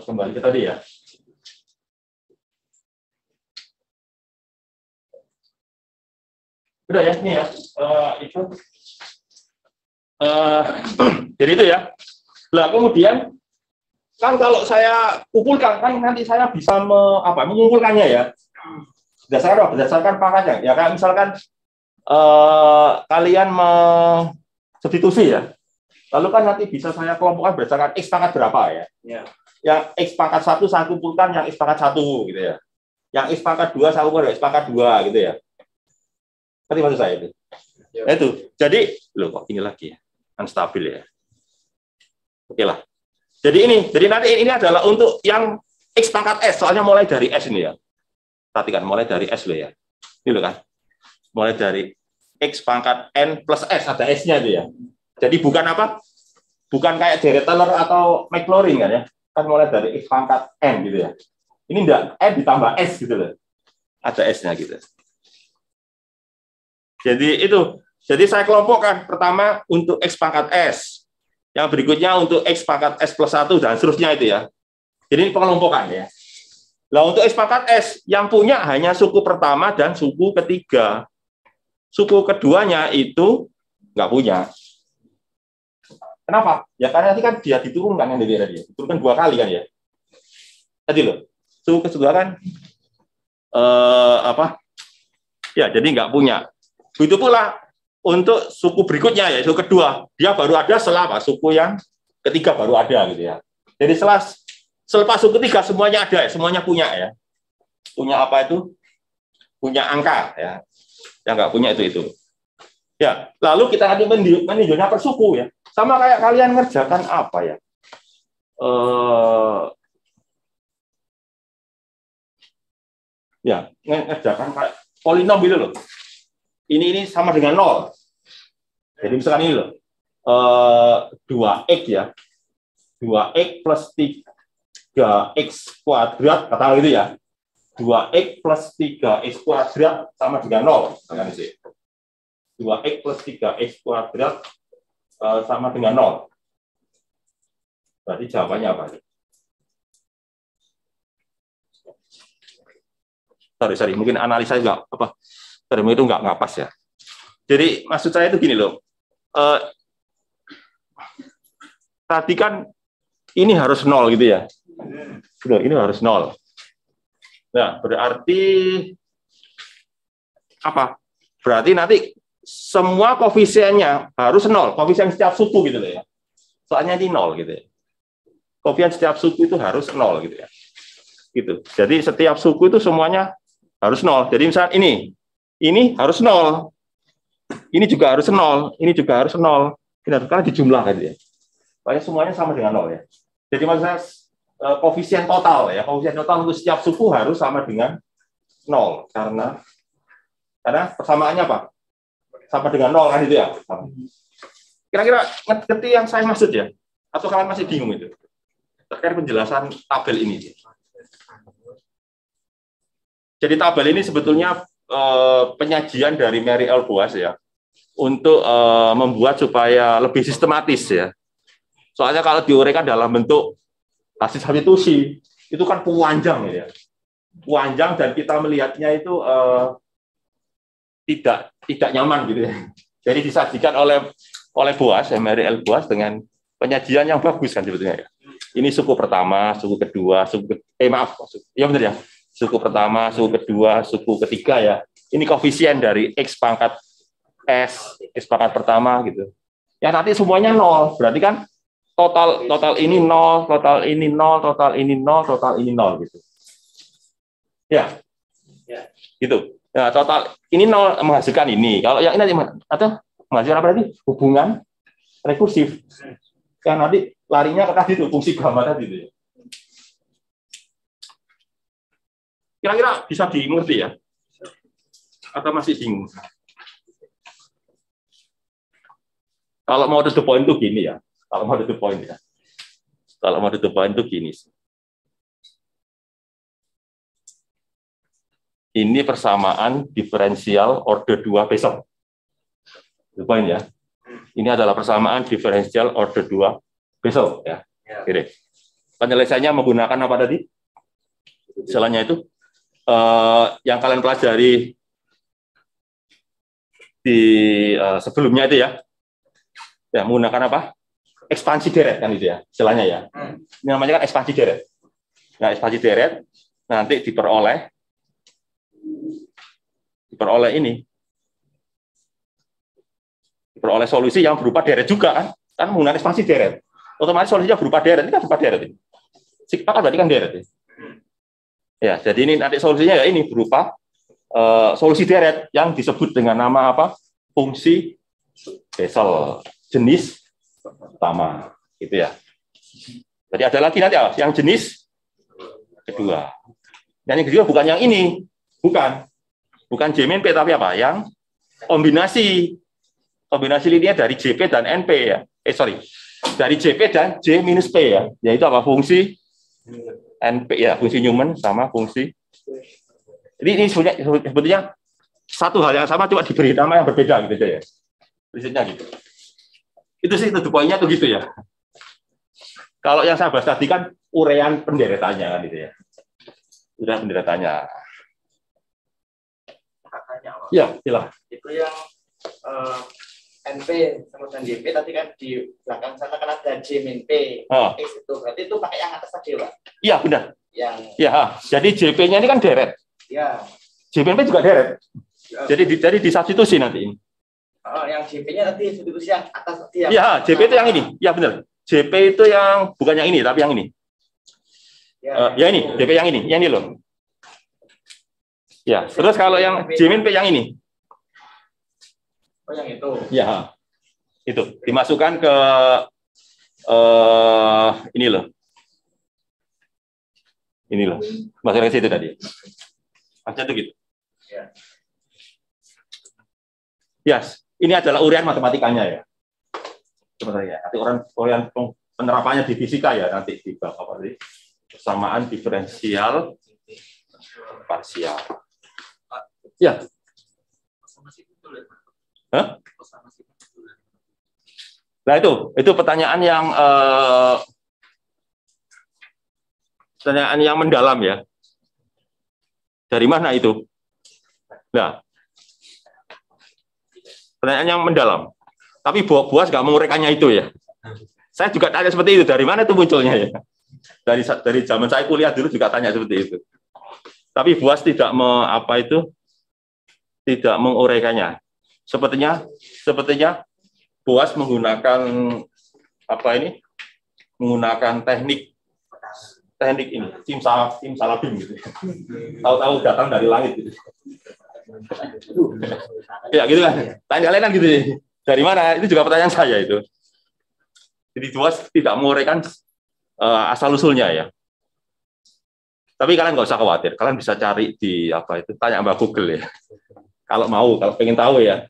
Kembali ke tadi ya. Udah ya, ini ya. Itu. Jadi itu ya. Nah, kemudian kan kalau saya kumpulkan kan nanti saya bisa mengumpulkannya ya. Berdasarkan pangkatnya. Ya kayak misalkan kalian substitusi ya. Lalu kan nanti bisa saya kelompokkan berdasarkan X pangkat berapa ya. Yang X pangkat 1 saya kumpulkan yang X pangkat 1 gitu ya. Yang X pangkat 2 saya kumpulkan X pangkat 2 gitu ya. Nanti maksud saya itu. Ya. Itu. Jadi, loh kok ini lagi ya. Unstabil ya. Oke lah. Jadi nanti ini adalah untuk yang X pangkat S, soalnya mulai dari S ini ya. Perhatikan, mulai dari S loh ya. Ini loh kan. Mulai dari X pangkat N plus S, ada S-nya itu ya. Jadi bukan apa? Bukan kayak Jerry Taylor atau Maclaurin kan ya. Kan mulai dari X pangkat N gitu ya. Ini enggak, N ditambah S gitu loh. Ada S-nya gitu. Jadi itu. Jadi saya kelompokkan. Pertama untuk X pangkat S. Yang berikutnya untuk X pangkat S plus 1 dan seterusnya itu ya. Jadi ini pengelompokan ya. Nah untuk X pangkat S, yang punya hanya suku pertama dan suku ketiga. Suku keduanya itu nggak punya. Kenapa? Ya karena nanti kan dia diturunkan yang dari dia. Diturunkan 2 kali kan ya. Tadi loh. Suku kedua kan Ya, jadi nggak punya. Begitu pula untuk suku berikutnya ya, suku kedua, dia baru ada setelah suku yang ketiga baru ada gitu ya. Jadi selepas suku ketiga semuanya ada, semuanya punya ya. Punya apa itu? Punya angka ya. Yang nggak punya itu. Ya, lalu kita nanti meninjaunya per suku ya. Sama kayak kalian ngerjakan apa ya? Ya, ngerjakan kayak polinom gitu loh. Ini sama dengan 0. Jadi misalkan ini loh, 2x ya, 2x plus 3x kuadrat, kata gitu ya, 2x plus 3x kuadrat sama dengan 0. Misalkan ini. 2x plus 3x kuadrat sama dengan 0. Berarti jawabannya apa? Sorry, mungkin analisa nggak apa, term itu nggak pas ya. Jadi maksud saya itu gini loh. Tadi kan ini harus 0 gitu ya. Ini harus 0. Nah, berarti apa? Berarti nanti semua koefisiennya harus 0. Koefisien setiap suku gitu loh ya. Soalnya ini 0 gitu ya. Koefisien setiap suku itu harus 0 gitu ya. Gitu. Jadi setiap suku itu semuanya harus 0. Jadi misalnya ini harus 0. Ini juga harus 0, ini juga harus 0. Ini harus karena dijumlahkan ya. Soalnya semuanya sama dengan 0 ya. Jadi maksudnya koefisien total ya, koefisien total untuk setiap suku harus sama dengan 0 karena persamaannya apa? Sama dengan 0 kan itu ya. Kira-kira ngerti yang saya maksud ya? Atau kalian masih bingung itu? Terkait penjelasan tabel ini. Jadi tabel ini sebetulnya penyajian dari Mary L. Boas ya, untuk membuat supaya lebih sistematis ya. Soalnya kalau diuraikan dalam bentuk hasil substitusi itu kan panjang ya, panjang dan kita melihatnya itu tidak nyaman gitu ya. Jadi disajikan oleh Boas ya, Mary L. Boas dengan penyajian yang bagus kan sebetulnya ya. Ini suku pertama, suku kedua, ya benar ya. Suku pertama, suku kedua, suku ketiga ya. Ini koefisien dari X pangkat S, X pangkat pertama gitu. Ya nanti semuanya 0. Berarti kan total ini 0, total ini 0, total ini 0, total ini 0 gitu. Ya. Gitu. Nah, total ini 0 menghasilkan ini. Kalau yang ini atau menghasilkan apa tadi? Hubungan rekursif. Yang nanti larinya ke tadi itu fungsi gamma tadi itu. Kira-kira bisa dimengerti ya? Atau masih bingung? Kalau mau to the point itu gini ya. Kalau mau to the point ya. Kalau mau to the point itu gini. Ini persamaan diferensial order 2 besok. To the point ya. Ini adalah persamaan diferensial order 2 besok ya. Oke. Penyelesaiannya menggunakan apa tadi? Istilahnya itu yang kalian pelajari di sebelumnya itu ya. Ya, menggunakan apa? Ekspansi deret kan itu ya, istilahnya ya. Ini namanya kan ekspansi deret. Nah, ekspansi deret nanti diperoleh solusi yang berupa deret juga kan? Kan menggunakan ekspansi deret. Otomatis solusinya berupa deret, ini kan berupa deret. Sigma kan berarti kan deret. Ya, jadi ini nanti solusinya ya ini berupa solusi deret yang disebut dengan nama apa? Fungsi Bessel jenis pertama, gitu ya. Jadi ada lagi nanti yang jenis kedua. Dan yang kedua bukan yang ini, bukan J-P tapi apa? Yang kombinasi linear dari JP dan NP ya. Dari JP dan J minus P ya. Yaitu apa? Fungsi NP ya, fungsi Newman sama fungsi. Jadi ini sebetulnya satu hal yang sama cuma diberi nama yang berbeda gitu ya. Prinsipnya gitu. Itu sih itu poinnya tuh gitu ya. Kalau yang saya bahas tadi kan uraian penderetannya kan gitu ya. Uraian penderetannya. Ya, jelas. Itu yang NP sama dengan JP tadi kan di belakang sana kan ada J min P. X itu berarti itu pakai yang atas tadi, Pak. Iya, benar. Yang jadi JP-nya ini kan deret. Ya. JPNP juga deret. Ya. Jadi disubstitusi nanti. Yang JP-nya tadi substitusi yang atas tadi. Iya, JP itu yang ini. Ya benar. JP itu yang bukan yang ini, tapi yang ini. Ya ini, JP yang ini loh. Ya, terus kalau yang JMP yang ini. Oh, yang itu. Ya, itu dimasukkan ke ini loh. Masukkan ke situ tadi. Maksudnya itu gitu. Ya. Yes, ini adalah uraian matematikanya ya. Sebenarnya, nanti uraian penerapannya di fisika ya nanti di bab apa tadi? Persamaan diferensial parsial. Ya. Hah? Nah itu pertanyaan yang mendalam ya. Dari mana itu? Nah, pertanyaan yang mendalam. Tapi Buas nggak menguraikannya itu ya. Saya juga tanya seperti itu. Dari mana itu munculnya ya? Dari zaman saya kuliah dulu juga tanya seperti itu. Tapi Buas tidak tidak menguraikannya. Sepertinya Buas menggunakan menggunakan teknik ini, simsalabim gitu. Tahu-tahu datang dari langit gitu. Ya gitu kan. Tanya lain kan gitu. Dari mana? Itu juga pertanyaan saya itu. Jadi Buas tidak menguraikan asal usulnya ya. Tapi kalian nggak usah khawatir. Kalian bisa cari di tanya Mbak Google ya. Kalau pengen tahu ya.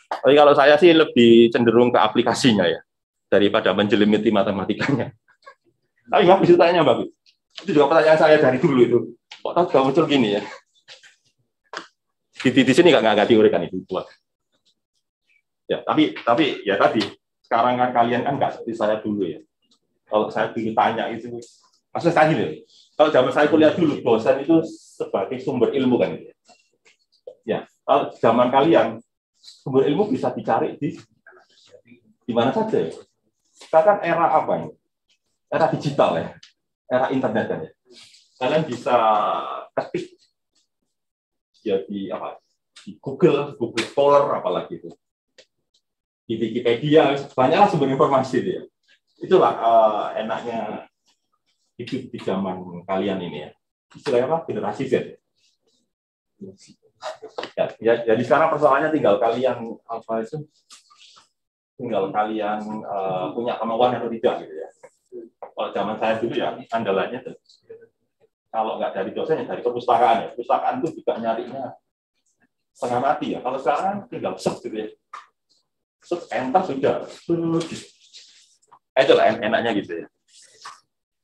Tapi kalau saya sih lebih cenderung ke aplikasinya ya daripada menjelimiti matematikanya. Tapi bagus tanya bagus. Itu juga pertanyaan saya dari dulu itu. Kok tahu gak muncul gini ya? Di sini nggak diuraikan itu buat. Ya tapi ya tadi sekarang kan kalian kan nggak seperti saya dulu ya. Kalau saya dulu tanya itu, maksudnya saya gini. Kalau zaman saya kuliah dulu dosen itu sebagai sumber ilmu kan gitu. Ya kalau zaman kalian sumber ilmu bisa dicari di mana saja ya. Sekarang kan era apa ini? Era digital ya, era internet kan ya. Kalian bisa ketik ya di Google Scholar apalagi itu. Di Wikipedia banyaklah sumber informasi dia. Itulah enaknya hidup di zaman kalian ini ya. Istilahnya apa? Generasi Z. Ya, jadi sekarang persoalannya tinggal kalian punya kemauan atau tidak gitu ya. Kalau zaman saya dulu ya andalannya tuh kalau nggak dari dosen ya dari perpustakaan ya. Perpustakaan itu juga nyarinya setengah mati ya. Kalau sekarang tinggal search gitu ya. terus enter sudah. Itulah enaknya gitu ya.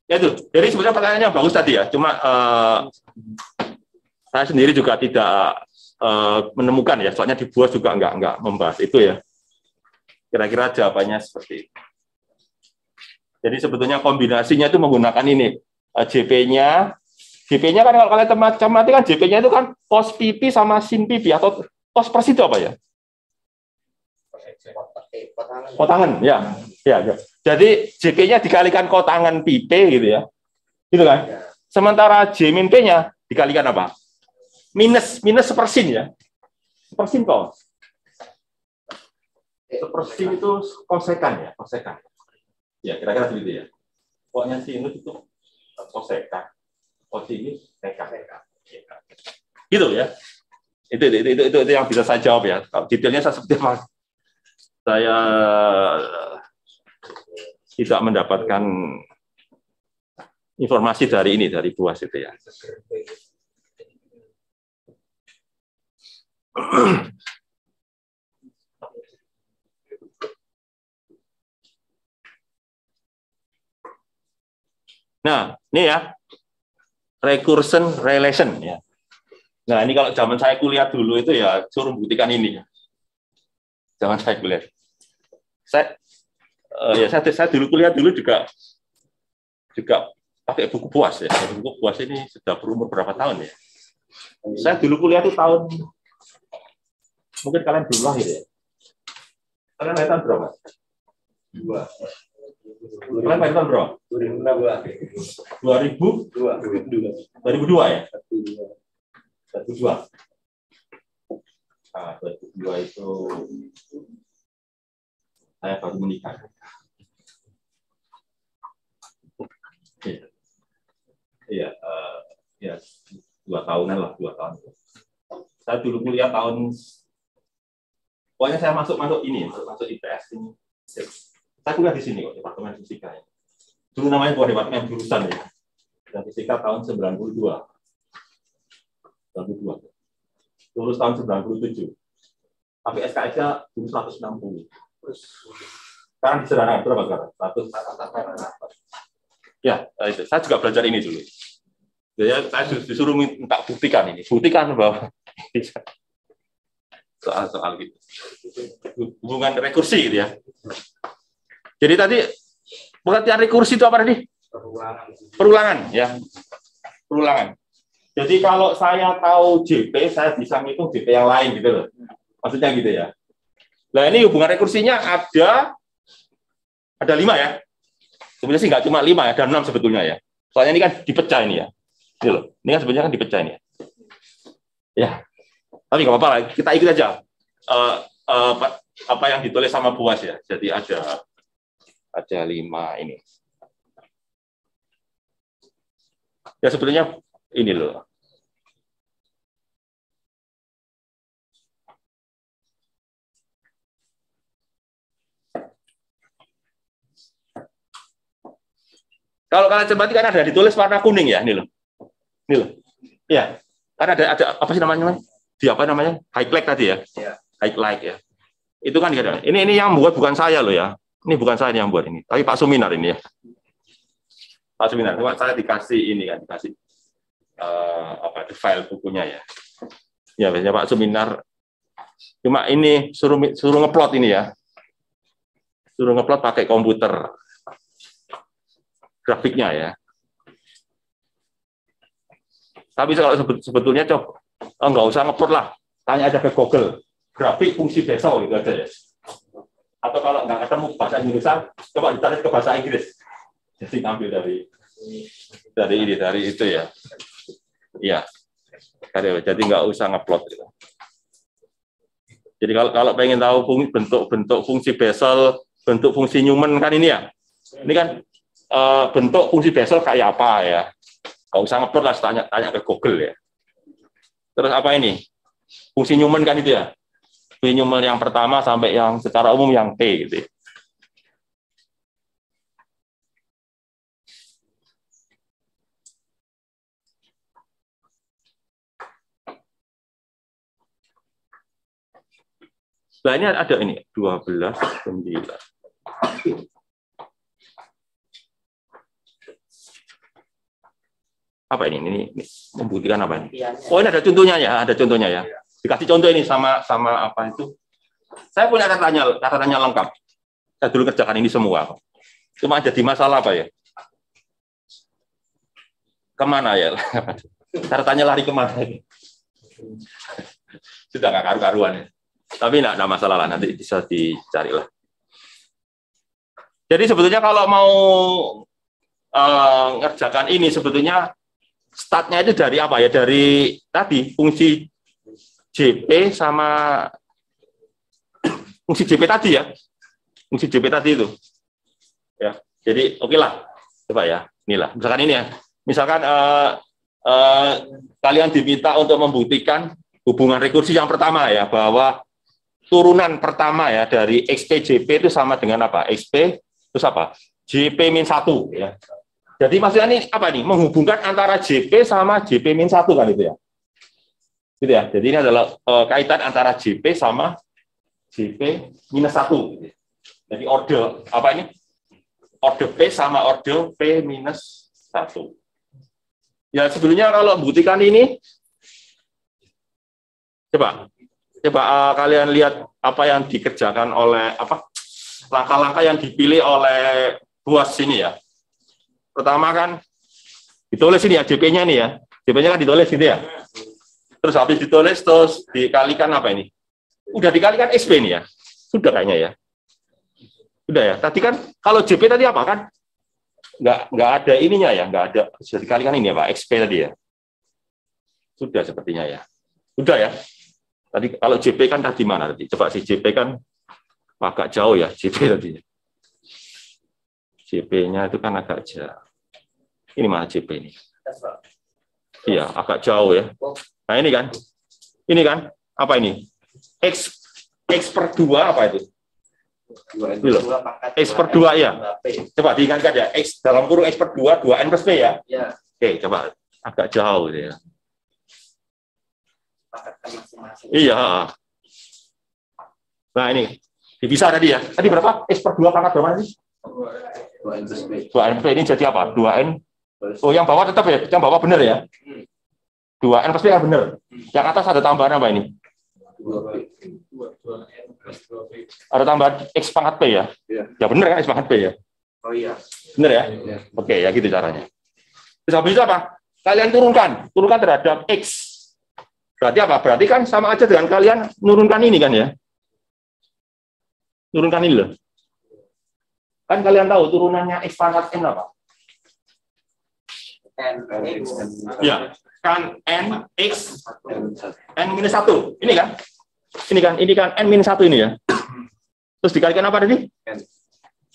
Ya itu. Jadi sebenarnya pertanyaannya bagus tadi ya. Cuma saya sendiri juga tidak menemukan ya. Soalnya di BUAS juga nggak membahas itu ya. Kira-kira jawabannya seperti itu. Jadi sebetulnya kombinasinya itu menggunakan ini JP-nya. JP-nya kan kalau kalian cermati kan JP-nya itu kan cos PP sama sin PP atau cos pers itu apa ya? Kotangan, ya. Jadi JP-nya dikalikan kotangan PP gitu ya. Gitu kan? Sementara J min P-nya dikalikan apa? Minus sepersin ya. Sepersin kok. Sepersin itu kosekan ya, kosekan. Ya, kira-kira begitu ya. Pokoknya sinus itu kosekan. Kosinus sekan. Gitu ya. Itu yang bisa saya jawab ya. Kalau detailnya saya seperti apa? Saya tidak mendapatkan informasi dari ini, dari BUAS itu ya. Nah, ini ya, recursion relation ya. Nah, ini kalau zaman saya kuliah dulu itu ya suruh buktikan ini ya. Zaman saya kuliah. Saya dulu kuliah dulu juga pakai buku BUAS ya. Buku BUAS ini sudah berumur berapa tahun ya? Saya dulu kuliah itu tahun, mungkin kalian belum lahir ya. Kalian lahir tahun berapa? 2. Kalian lahir tahun berapa? 2002 ya? 2002. Nah, 2002 itu saya baru menikah. Iya, 2 tahunan lah, 2 tahun. Saya dulu kuliah pokoknya saya masuk IPS ini. Saya kuliah di sini kok, Departemen Fisika. Dulu namanya bukan Departemen Jurusan ya. Dan Fisika tahun 92. Lulus tahun 97. Tapi SKS-nya dulu 160. Sekarang disederhanakan berapa sekarang? 100. Ya, itu. Saya juga belajar ini dulu. Jadi saya disuruh minta buktikan ini. Buktikan bahwa soal gitu. Hubungan rekursi gitu ya. Jadi tadi pengertian rekursi itu apa tadi? Perulangan ya. Perulangan. Jadi kalau saya tahu JP, saya bisa menghitung JP yang lain gitu loh. Maksudnya gitu ya. Nah ini hubungan rekursinya ada 5 ya. Sebenarnya sih nggak cuma 5 ya, ada 6 sebetulnya ya. Soalnya ini kan dipecah ini ya. Gitu loh. Ini kan sebenarnya kan dipecah ini ya. Ya. Tapi nggak apa-apa lah, kita ikut aja apa yang ditulis sama BUAS ya. Jadi ada 5 ini. Ya sebetulnya ini loh. Kalau kalian cermati kan ada ditulis warna kuning ya, ini loh. Ini loh. Ya. Kan ada apa sih namanya? Di apa namanya? Highlight tadi ya. Highlight ya. Itu kan ini yang buat bukan saya loh ya. Ini bukan saya yang buat ini, tapi Pak Suminar ini ya. Pak Suminar, saya dikasih ini kan, dikasih file bukunya ya. Ya biasanya Pak Suminar. Cuma ini suruh ngeplot ini ya. Suruh ngeplot pakai komputer grafiknya ya. Tapi kalau sebetulnya nggak usah ngeplot lah. Tanya aja ke Google. Grafik fungsi Bessel gitu aja ya. Atau kalau nggak ketemu bahasa Indonesia, coba ditarik ke bahasa Inggris. Jadi ambil dari itu ya. Iya. Jadi nggak usah ngeplot gitu. Jadi kalau pengen tahu bentuk fungsi Bessel, bentuk fungsi Newman kan ini ya. Ini kan bentuk fungsi Bessel kayak apa ya? Nggak usah ngeplot lah, tanya ke Google ya. Terus apa ini? Fungsi Newman kan itu ya. Fungsi Newman yang pertama sampai yang secara umum yang T gitu ya. Nah, ini ada ini 12, 9. Apa ini? Ini membuktikan apa ini? Oh, ini ada contohnya ya, ada contohnya ya. Dikasih contoh ini sama apa itu? Saya punya catatan lengkap. Saya dulu kerjakan ini semua. Cuma jadi masalah apa ya? Kemana ya? Catatannya lari kemana ini? Sudah nggak karu-karuan ya. Tapi nggak ada masalah lah, nanti bisa dicari lah. Jadi sebetulnya kalau mau ngerjakan ini sebetulnya startnya itu dari apa ya? Dari tadi fungsi JP sama fungsi JP tadi ya. Fungsi JP tadi itu. Ya. Jadi oke lah. Coba ya. Inilah. Misalkan ini ya. Misalkan kalian diminta untuk membuktikan hubungan rekursi yang pertama ya, bahwa turunan pertama ya dari XP JP itu sama dengan apa? XP terus apa? JP-1 ya. Jadi maksudnya ini apa nih? Menghubungkan antara JP sama JP-1 kan itu ya. Gitu ya. Jadi ini adalah kaitan antara JP sama JP-1 gitu. Jadi order apa ini? Order P sama order P-1. Ya sebelumnya kalau membuktikan ini, coba kalian lihat apa yang dikerjakan oleh langkah-langkah yang dipilih oleh Buas sini ya. Pertama kan ditulis ini ya JP-nya nih ya, JP-nya kan ditulis gitu ya. Terus habis ditulis terus dikalikan apa ini? Udah dikalikan XP nih ya, sudah kayaknya ya. Sudah ya. Tadi kan kalau JP tadi apa kan? Nggak ada ininya ya, nggak ada, sudah dikalikan ini ya Pak, XP tadi ya. Sudah sepertinya ya. Sudah ya. Tadi kalau JP kan tadi mana tadi? Coba si JP kan agak jauh ya, JP tadi. JP-nya itu kan agak jauh. Ini mana JP ini? Iya, agak jauh ya. Nah ini kan apa ini? X/2 apa itu? X/2 ya. Coba diingatkan ya, X dalam kurung X/2, 2N plus P ya. Oke, coba agak jauh ya. Iya. Nah ini bisa tadi ya. Tadi berapa? X/2 pangkat berapa sih? 2N plus P. 2N P ini jadi apa? 2N. Oh yang bawah tetap ya, yang bawah benar ya. 2N plus P kan benar. Yang atas ada tambahan apa ini? 2P. Ada tambahan X pangkat P ya? Ya benar kan X pangkat P ya? Oh iya. Benar ya? Oke ya gitu caranya. Terus habis itu apa? Kalian turunkan terhadap X. Berarti apa? Berarti kan sama aja dengan kalian menurunkan ini kan ya? Turunkan ini loh. Kan kalian tahu turunannya X pangkat N apa? Ya, kan N X N-1. Ini kan? Ini kan N-1 ini ya. Terus dikalikan apa tadi? N.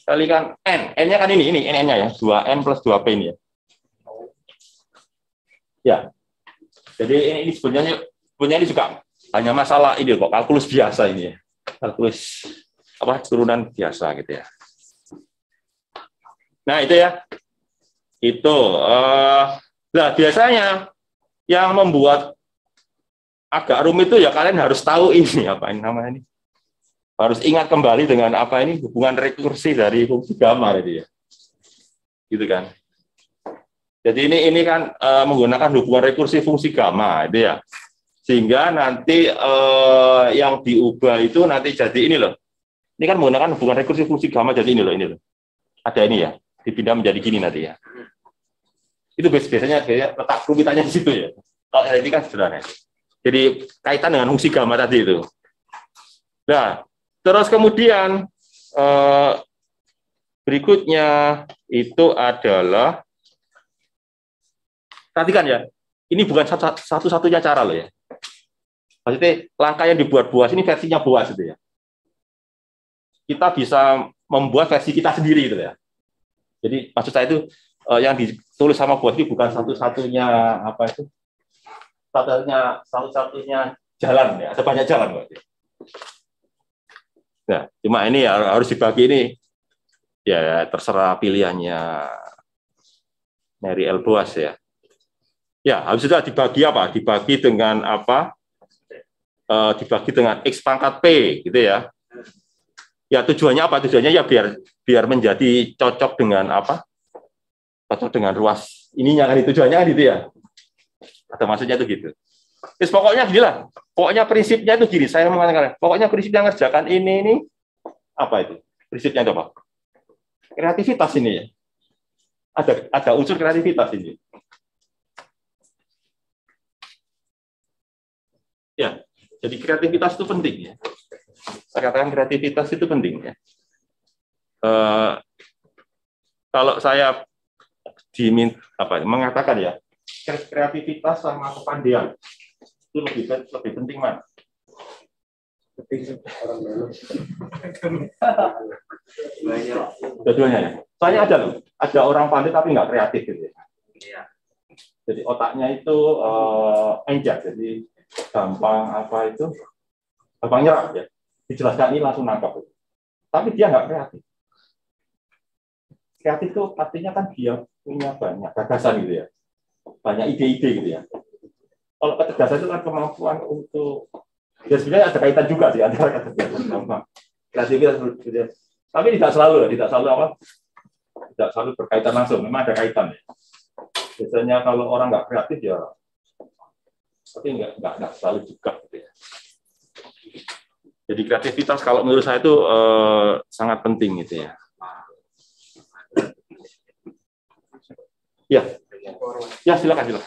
Kalikan N. N-nya kan ini N-nya ya. 2N plus 2P ini ya. Ya. Jadi ini sebenarnya ini juga hanya masalah ini kok, kalkulus biasa ini ya. Kalkulus turunan biasa gitu ya. Nah, itu ya. Itu nah biasanya yang membuat agak rumit itu ya kalian harus tahu ini apa ini namanya ini. Harus ingat kembali dengan apa ini hubungan rekursi dari fungsi gamma itu ya. Gitu kan. Jadi ini kan menggunakan hubungan rekursi fungsi gamma itu ya. Sehingga nanti yang diubah itu nanti jadi ini loh. Ini kan menggunakan hubungan rekursi fungsi gamma jadi ini loh. Ada ini ya. Dipindah menjadi gini nanti ya. Itu biasanya letak rumitannya di situ ya. Kalau ini kan sederhana. Jadi kaitan dengan fungsi gamma tadi itu. Nah, terus kemudian berikutnya itu adalah perhatikan ya. Ini bukan satu-satunya cara loh ya. Maksudnya langkah yang dibuat Buas ini versinya Buas itu ya. Kita bisa membuat versi kita sendiri gitu ya. Jadi maksud saya itu yang ditulis sama Buas ini bukan satu-satunya apa itu? Satu-satunya jalan ya. Ada banyak jalan Pak. Nah, cuma ini ya harus dibagi ini. Ya terserah pilihannya Mary L. Buas ya. Ya, habis itu dibagi apa? Dibagi dengan apa? dibagi dengan X pangkat P, gitu ya. Ya tujuannya apa? Tujuannya ya biar menjadi cocok dengan apa? Cocok dengan ruas ininya kan, tujuannya kan gitu ya. Atau maksudnya itu gitu. Terus pokoknya gila. Pokoknya prinsipnya itu gini, saya mengatakan, pokoknya prinsip yang ngerjakan ini apa itu? Prinsipnya apa? Kreativitas ini ya. Ada unsur kreativitas ini. Ya, jadi kreativitas itu penting ya. Saya katakan kreativitas itu penting ya. Kalau saya mengatakan ya, kreativitas sama kepandaian itu lebih penting mana? Dua-duanya ya. Soalnya ada orang pandai tapi nggak kreatif gitu ya. Jadi otaknya itu enjak, jadi gampang nyerap ya. Dijelaskan ini langsung nangkap. Tapi dia nggak kreatif. Kreatif itu artinya kan dia punya banyak gagasan gitu ya. Banyak ide-ide gitu ya. Kalau kecerdasan itu kan kemampuan untuk, ya sebenarnya ada kaitan juga sih antara kecerdasan kreativitas gitu ya. Tapi tidak selalu berkaitan langsung. Memang ada kaitan ya. Biasanya kalau orang nggak kreatif ya, tapi nggak selalu juga gitu ya. Jadi kreativitas kalau menurut saya itu sangat penting gitu ya. Ya silakan.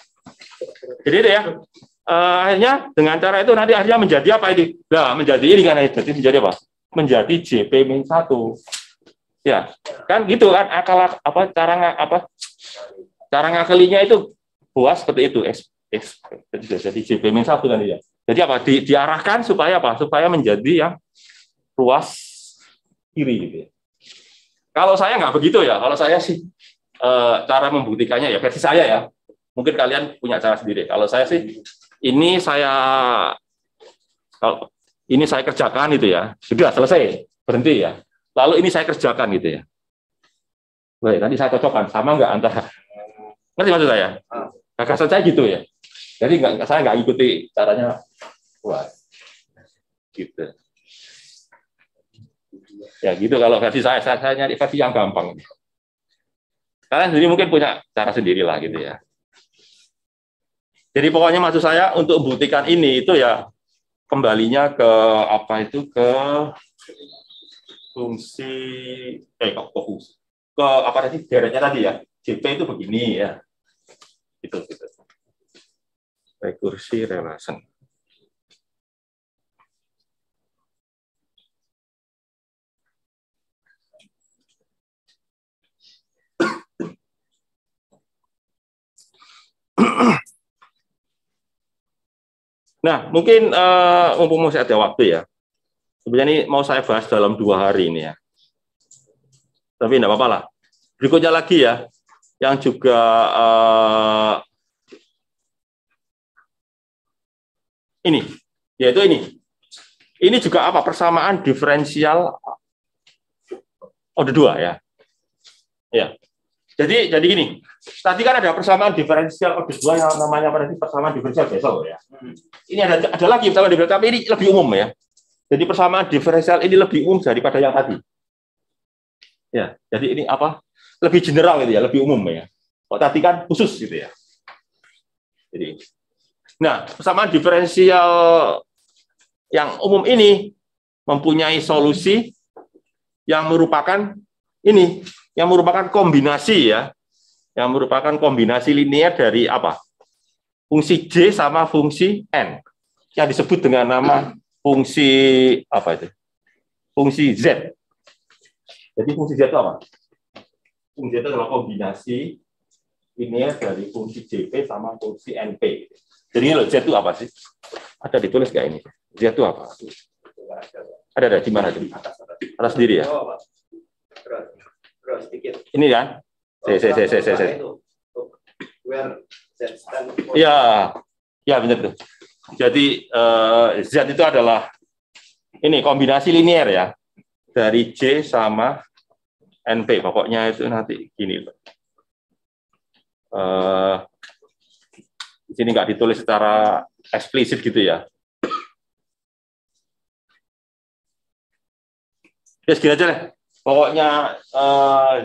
Jadi itu ya. Akhirnya dengan cara itu nanti akhirnya menjadi apa ini? Nah, menjadi ini kan, jadi menjadi apa? Menjadi JP-1. Ya, kan gitu kan cara ngakalinya itu buas seperti itu. Jadi JP-1 kan ya. Jadi apa? Diarahkan supaya apa? Supaya menjadi yang ruas kiri gitu ya. Kalau saya nggak begitu ya. Kalau saya sih cara membuktikannya ya versi saya ya. Mungkin kalian punya cara sendiri. Kalau saya sih ini saya kerjakan itu ya. Sudah selesai, berhenti ya. Lalu ini saya kerjakan gitu ya. Baik, nanti saya cocokkan sama nggak antara. Ngerti maksud saya? Gagasan saya gitu ya. Jadi saya nggak ikuti caranya. Wah, gitu. Ya gitu kalau versi saya nyari versi yang gampang. Kalian sendiri mungkin punya cara sendiri lah gitu ya. Jadi pokoknya maksud saya untuk membuktikan ini itu ya kembalinya ke ke fungsi ke apa tadi deretnya tadi ya. JP itu begini ya. Gitu. Rekursi relation. Nah, mungkin mumpung masih ada waktu ya. Sebenarnya ini mau saya bahas dalam 2 hari ini ya. Tapi enggak apa-apa lah. Berikutnya lagi ya, yang juga ini, yaitu ini. Ini juga apa? Persamaan diferensial order 2 ya. Ya. Jadi gini, tadi kan ada persamaan diferensial order 2 yang namanya berarti persamaan diferensial Bessel ya. Ini ada lagi persamaan diferensial, tapi ini lebih umum ya. Jadi persamaan diferensial ini lebih umum daripada yang tadi. Ya, jadi ini apa? Lebih general gitu ya, lebih umum ya. Kok tadi kan khusus gitu ya. Jadi, nah persamaan diferensial yang umum ini mempunyai solusi yang merupakan ini. Yang merupakan kombinasi ya, yang merupakan kombinasi linear dari apa? Fungsi J sama fungsi N, yang disebut dengan nama fungsi apa itu? Fungsi Z. Jadi fungsi Z itu apa? Fungsi Z itu adalah kombinasi linear dari fungsi JP sama fungsi NP. Jadi ini loh, Z itu apa sih? Ada ditulis nggak ini? Z itu apa? Ada di mana? Atas sendiri ya? Ini kan? Ya benar tuh. Jadi Z itu adalah ini kombinasi linear ya dari J sama NP. Pokoknya itu nanti gini. Di sini nggak ditulis secara eksplisit gitu ya. Ya segini aja deh. Pokoknya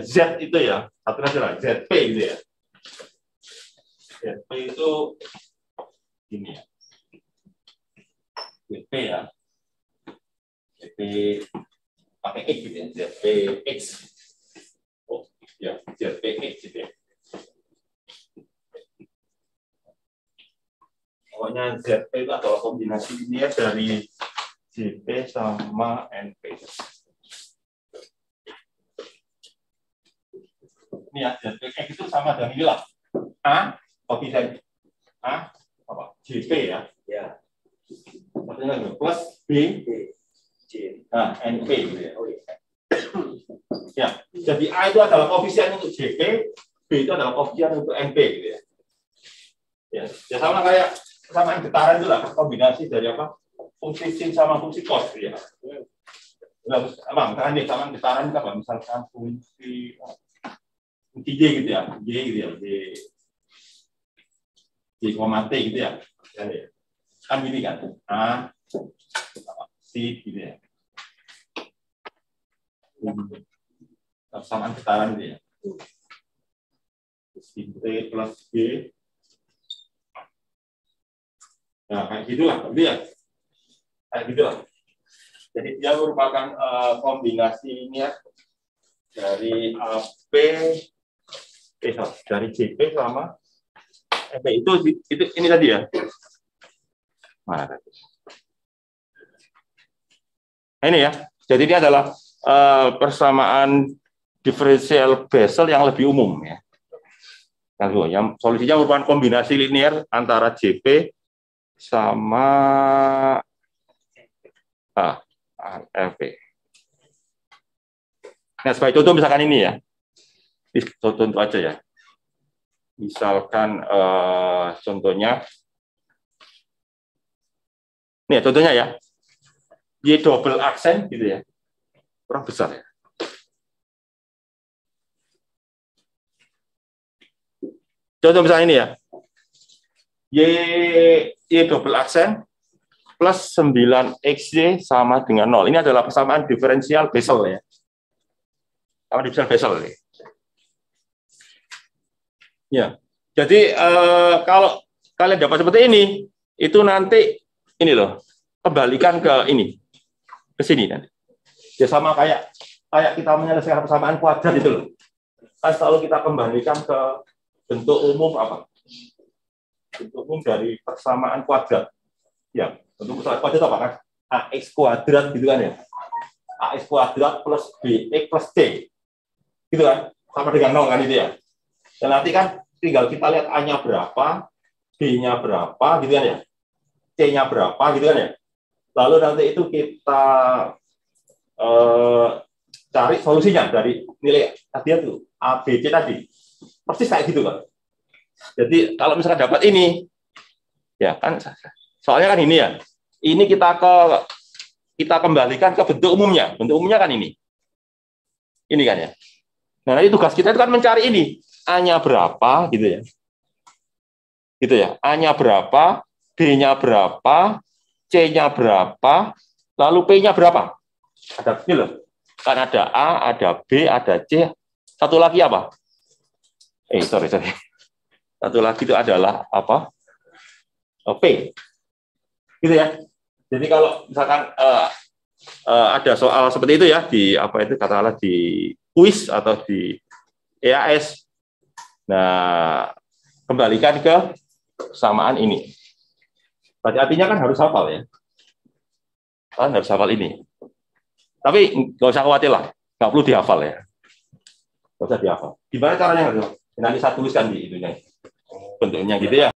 Z itu ya, satu aja lah, ZP gitu ya. ZP itu gini ya. ZP ya. ZP pakai X gitu ya, ZPX. Oh, ya, ZPX gitu ya. Pokoknya ZP itu adalah kombinasi linear dari JP sama NP. Ini ya, ZPX itu sama dengan inilah. A, koefisien A, apa? JP ya. Ya. Maksudnya plus B, J. nah, NP gitu ya. Ya, jadi A itu adalah koefisien untuk JP, B itu adalah koefisien untuk NP gitu ya. Ya sama kayak persamaan getaran itu lah, kombinasi dari apa? Fungsi sin sama fungsi cos gitu ya. Emang kan nih sama getaran kita misalkan fungsi Y gitu ya, Y gitu ya, Y koma T gitu ya. Kan gini kan, A, C gitu ya. Persamaan getaran gitu ya. Sin T plus B. Nah, kayak gitulah, gitu ya. Kayak gitulah. Jadi dia merupakan kombinasi ini ya dari AP, dari JP sama MP itu ini tadi ya. Mana tadi? Ini ya. Jadi ini adalah persamaan diferensial Bessel yang lebih umum ya. Yang solusinya merupakan kombinasi linear antara JP sama LP. Nah, sebagai contoh misalkan ini ya. Contoh aja ya. Misalkan contohnya ini ya, contohnya ya. Y double aksen gitu ya. Kurang besar ya. Contoh misalnya ini ya. Y double aksen plus 9XY sama dengan 0. Ini adalah persamaan diferensial Bessel ya. Sama diferensial Bessel ya. Ya. Jadi kalau kalian dapat seperti ini, itu nanti ini loh, kembalikan ke ini. Ke sini nanti. Ya sama kayak kita menyelesaikan persamaan kuadrat itu loh. Kan selalu kita kembalikan ke bentuk umum apa? Bentuk umum dari persamaan kuadrat. Ya, untuk persamaan kuadrat apa kan? AX kuadrat gitu kan ya. AX kuadrat plus BX plus C. Gitu kan? Sama dengan 0 kan itu ya. Dan nanti kan tinggal kita lihat A-nya berapa, B-nya berapa gitu kan ya. C-nya berapa gitu kan ya. Lalu nanti itu kita cari solusinya dari nilai tadi itu A, B, C tadi. Persis kayak gitu kan. Jadi kalau misalkan dapat ini, ya kan, soalnya kan ini ya, ini kita kembalikan ke bentuk umumnya. Bentuk umumnya kan ini kan ya. Nah nanti tugas kita itu kan mencari ini, A-nya berapa gitu ya, A-nya berapa, B-nya berapa, C-nya berapa, lalu P-nya berapa? Ada ini loh, kan ada A, ada B, ada C, satu lagi apa? Sorry. Satu lagi itu adalah apa? P. Gitu ya. Jadi kalau misalkan ada soal seperti itu ya di apa itu katakanlah di kuis atau di EAS. Nah, kembalikan ke persamaan ini. Berarti artinya kan harus hafal ya. Kan harus hafal ini. Tapi nggak usah khawatir lah, nggak perlu dihafal ya. Nggak usah dihafal. Gimana caranya? Nanti saya tuliskan di itunya. Bentuknya gitu ya.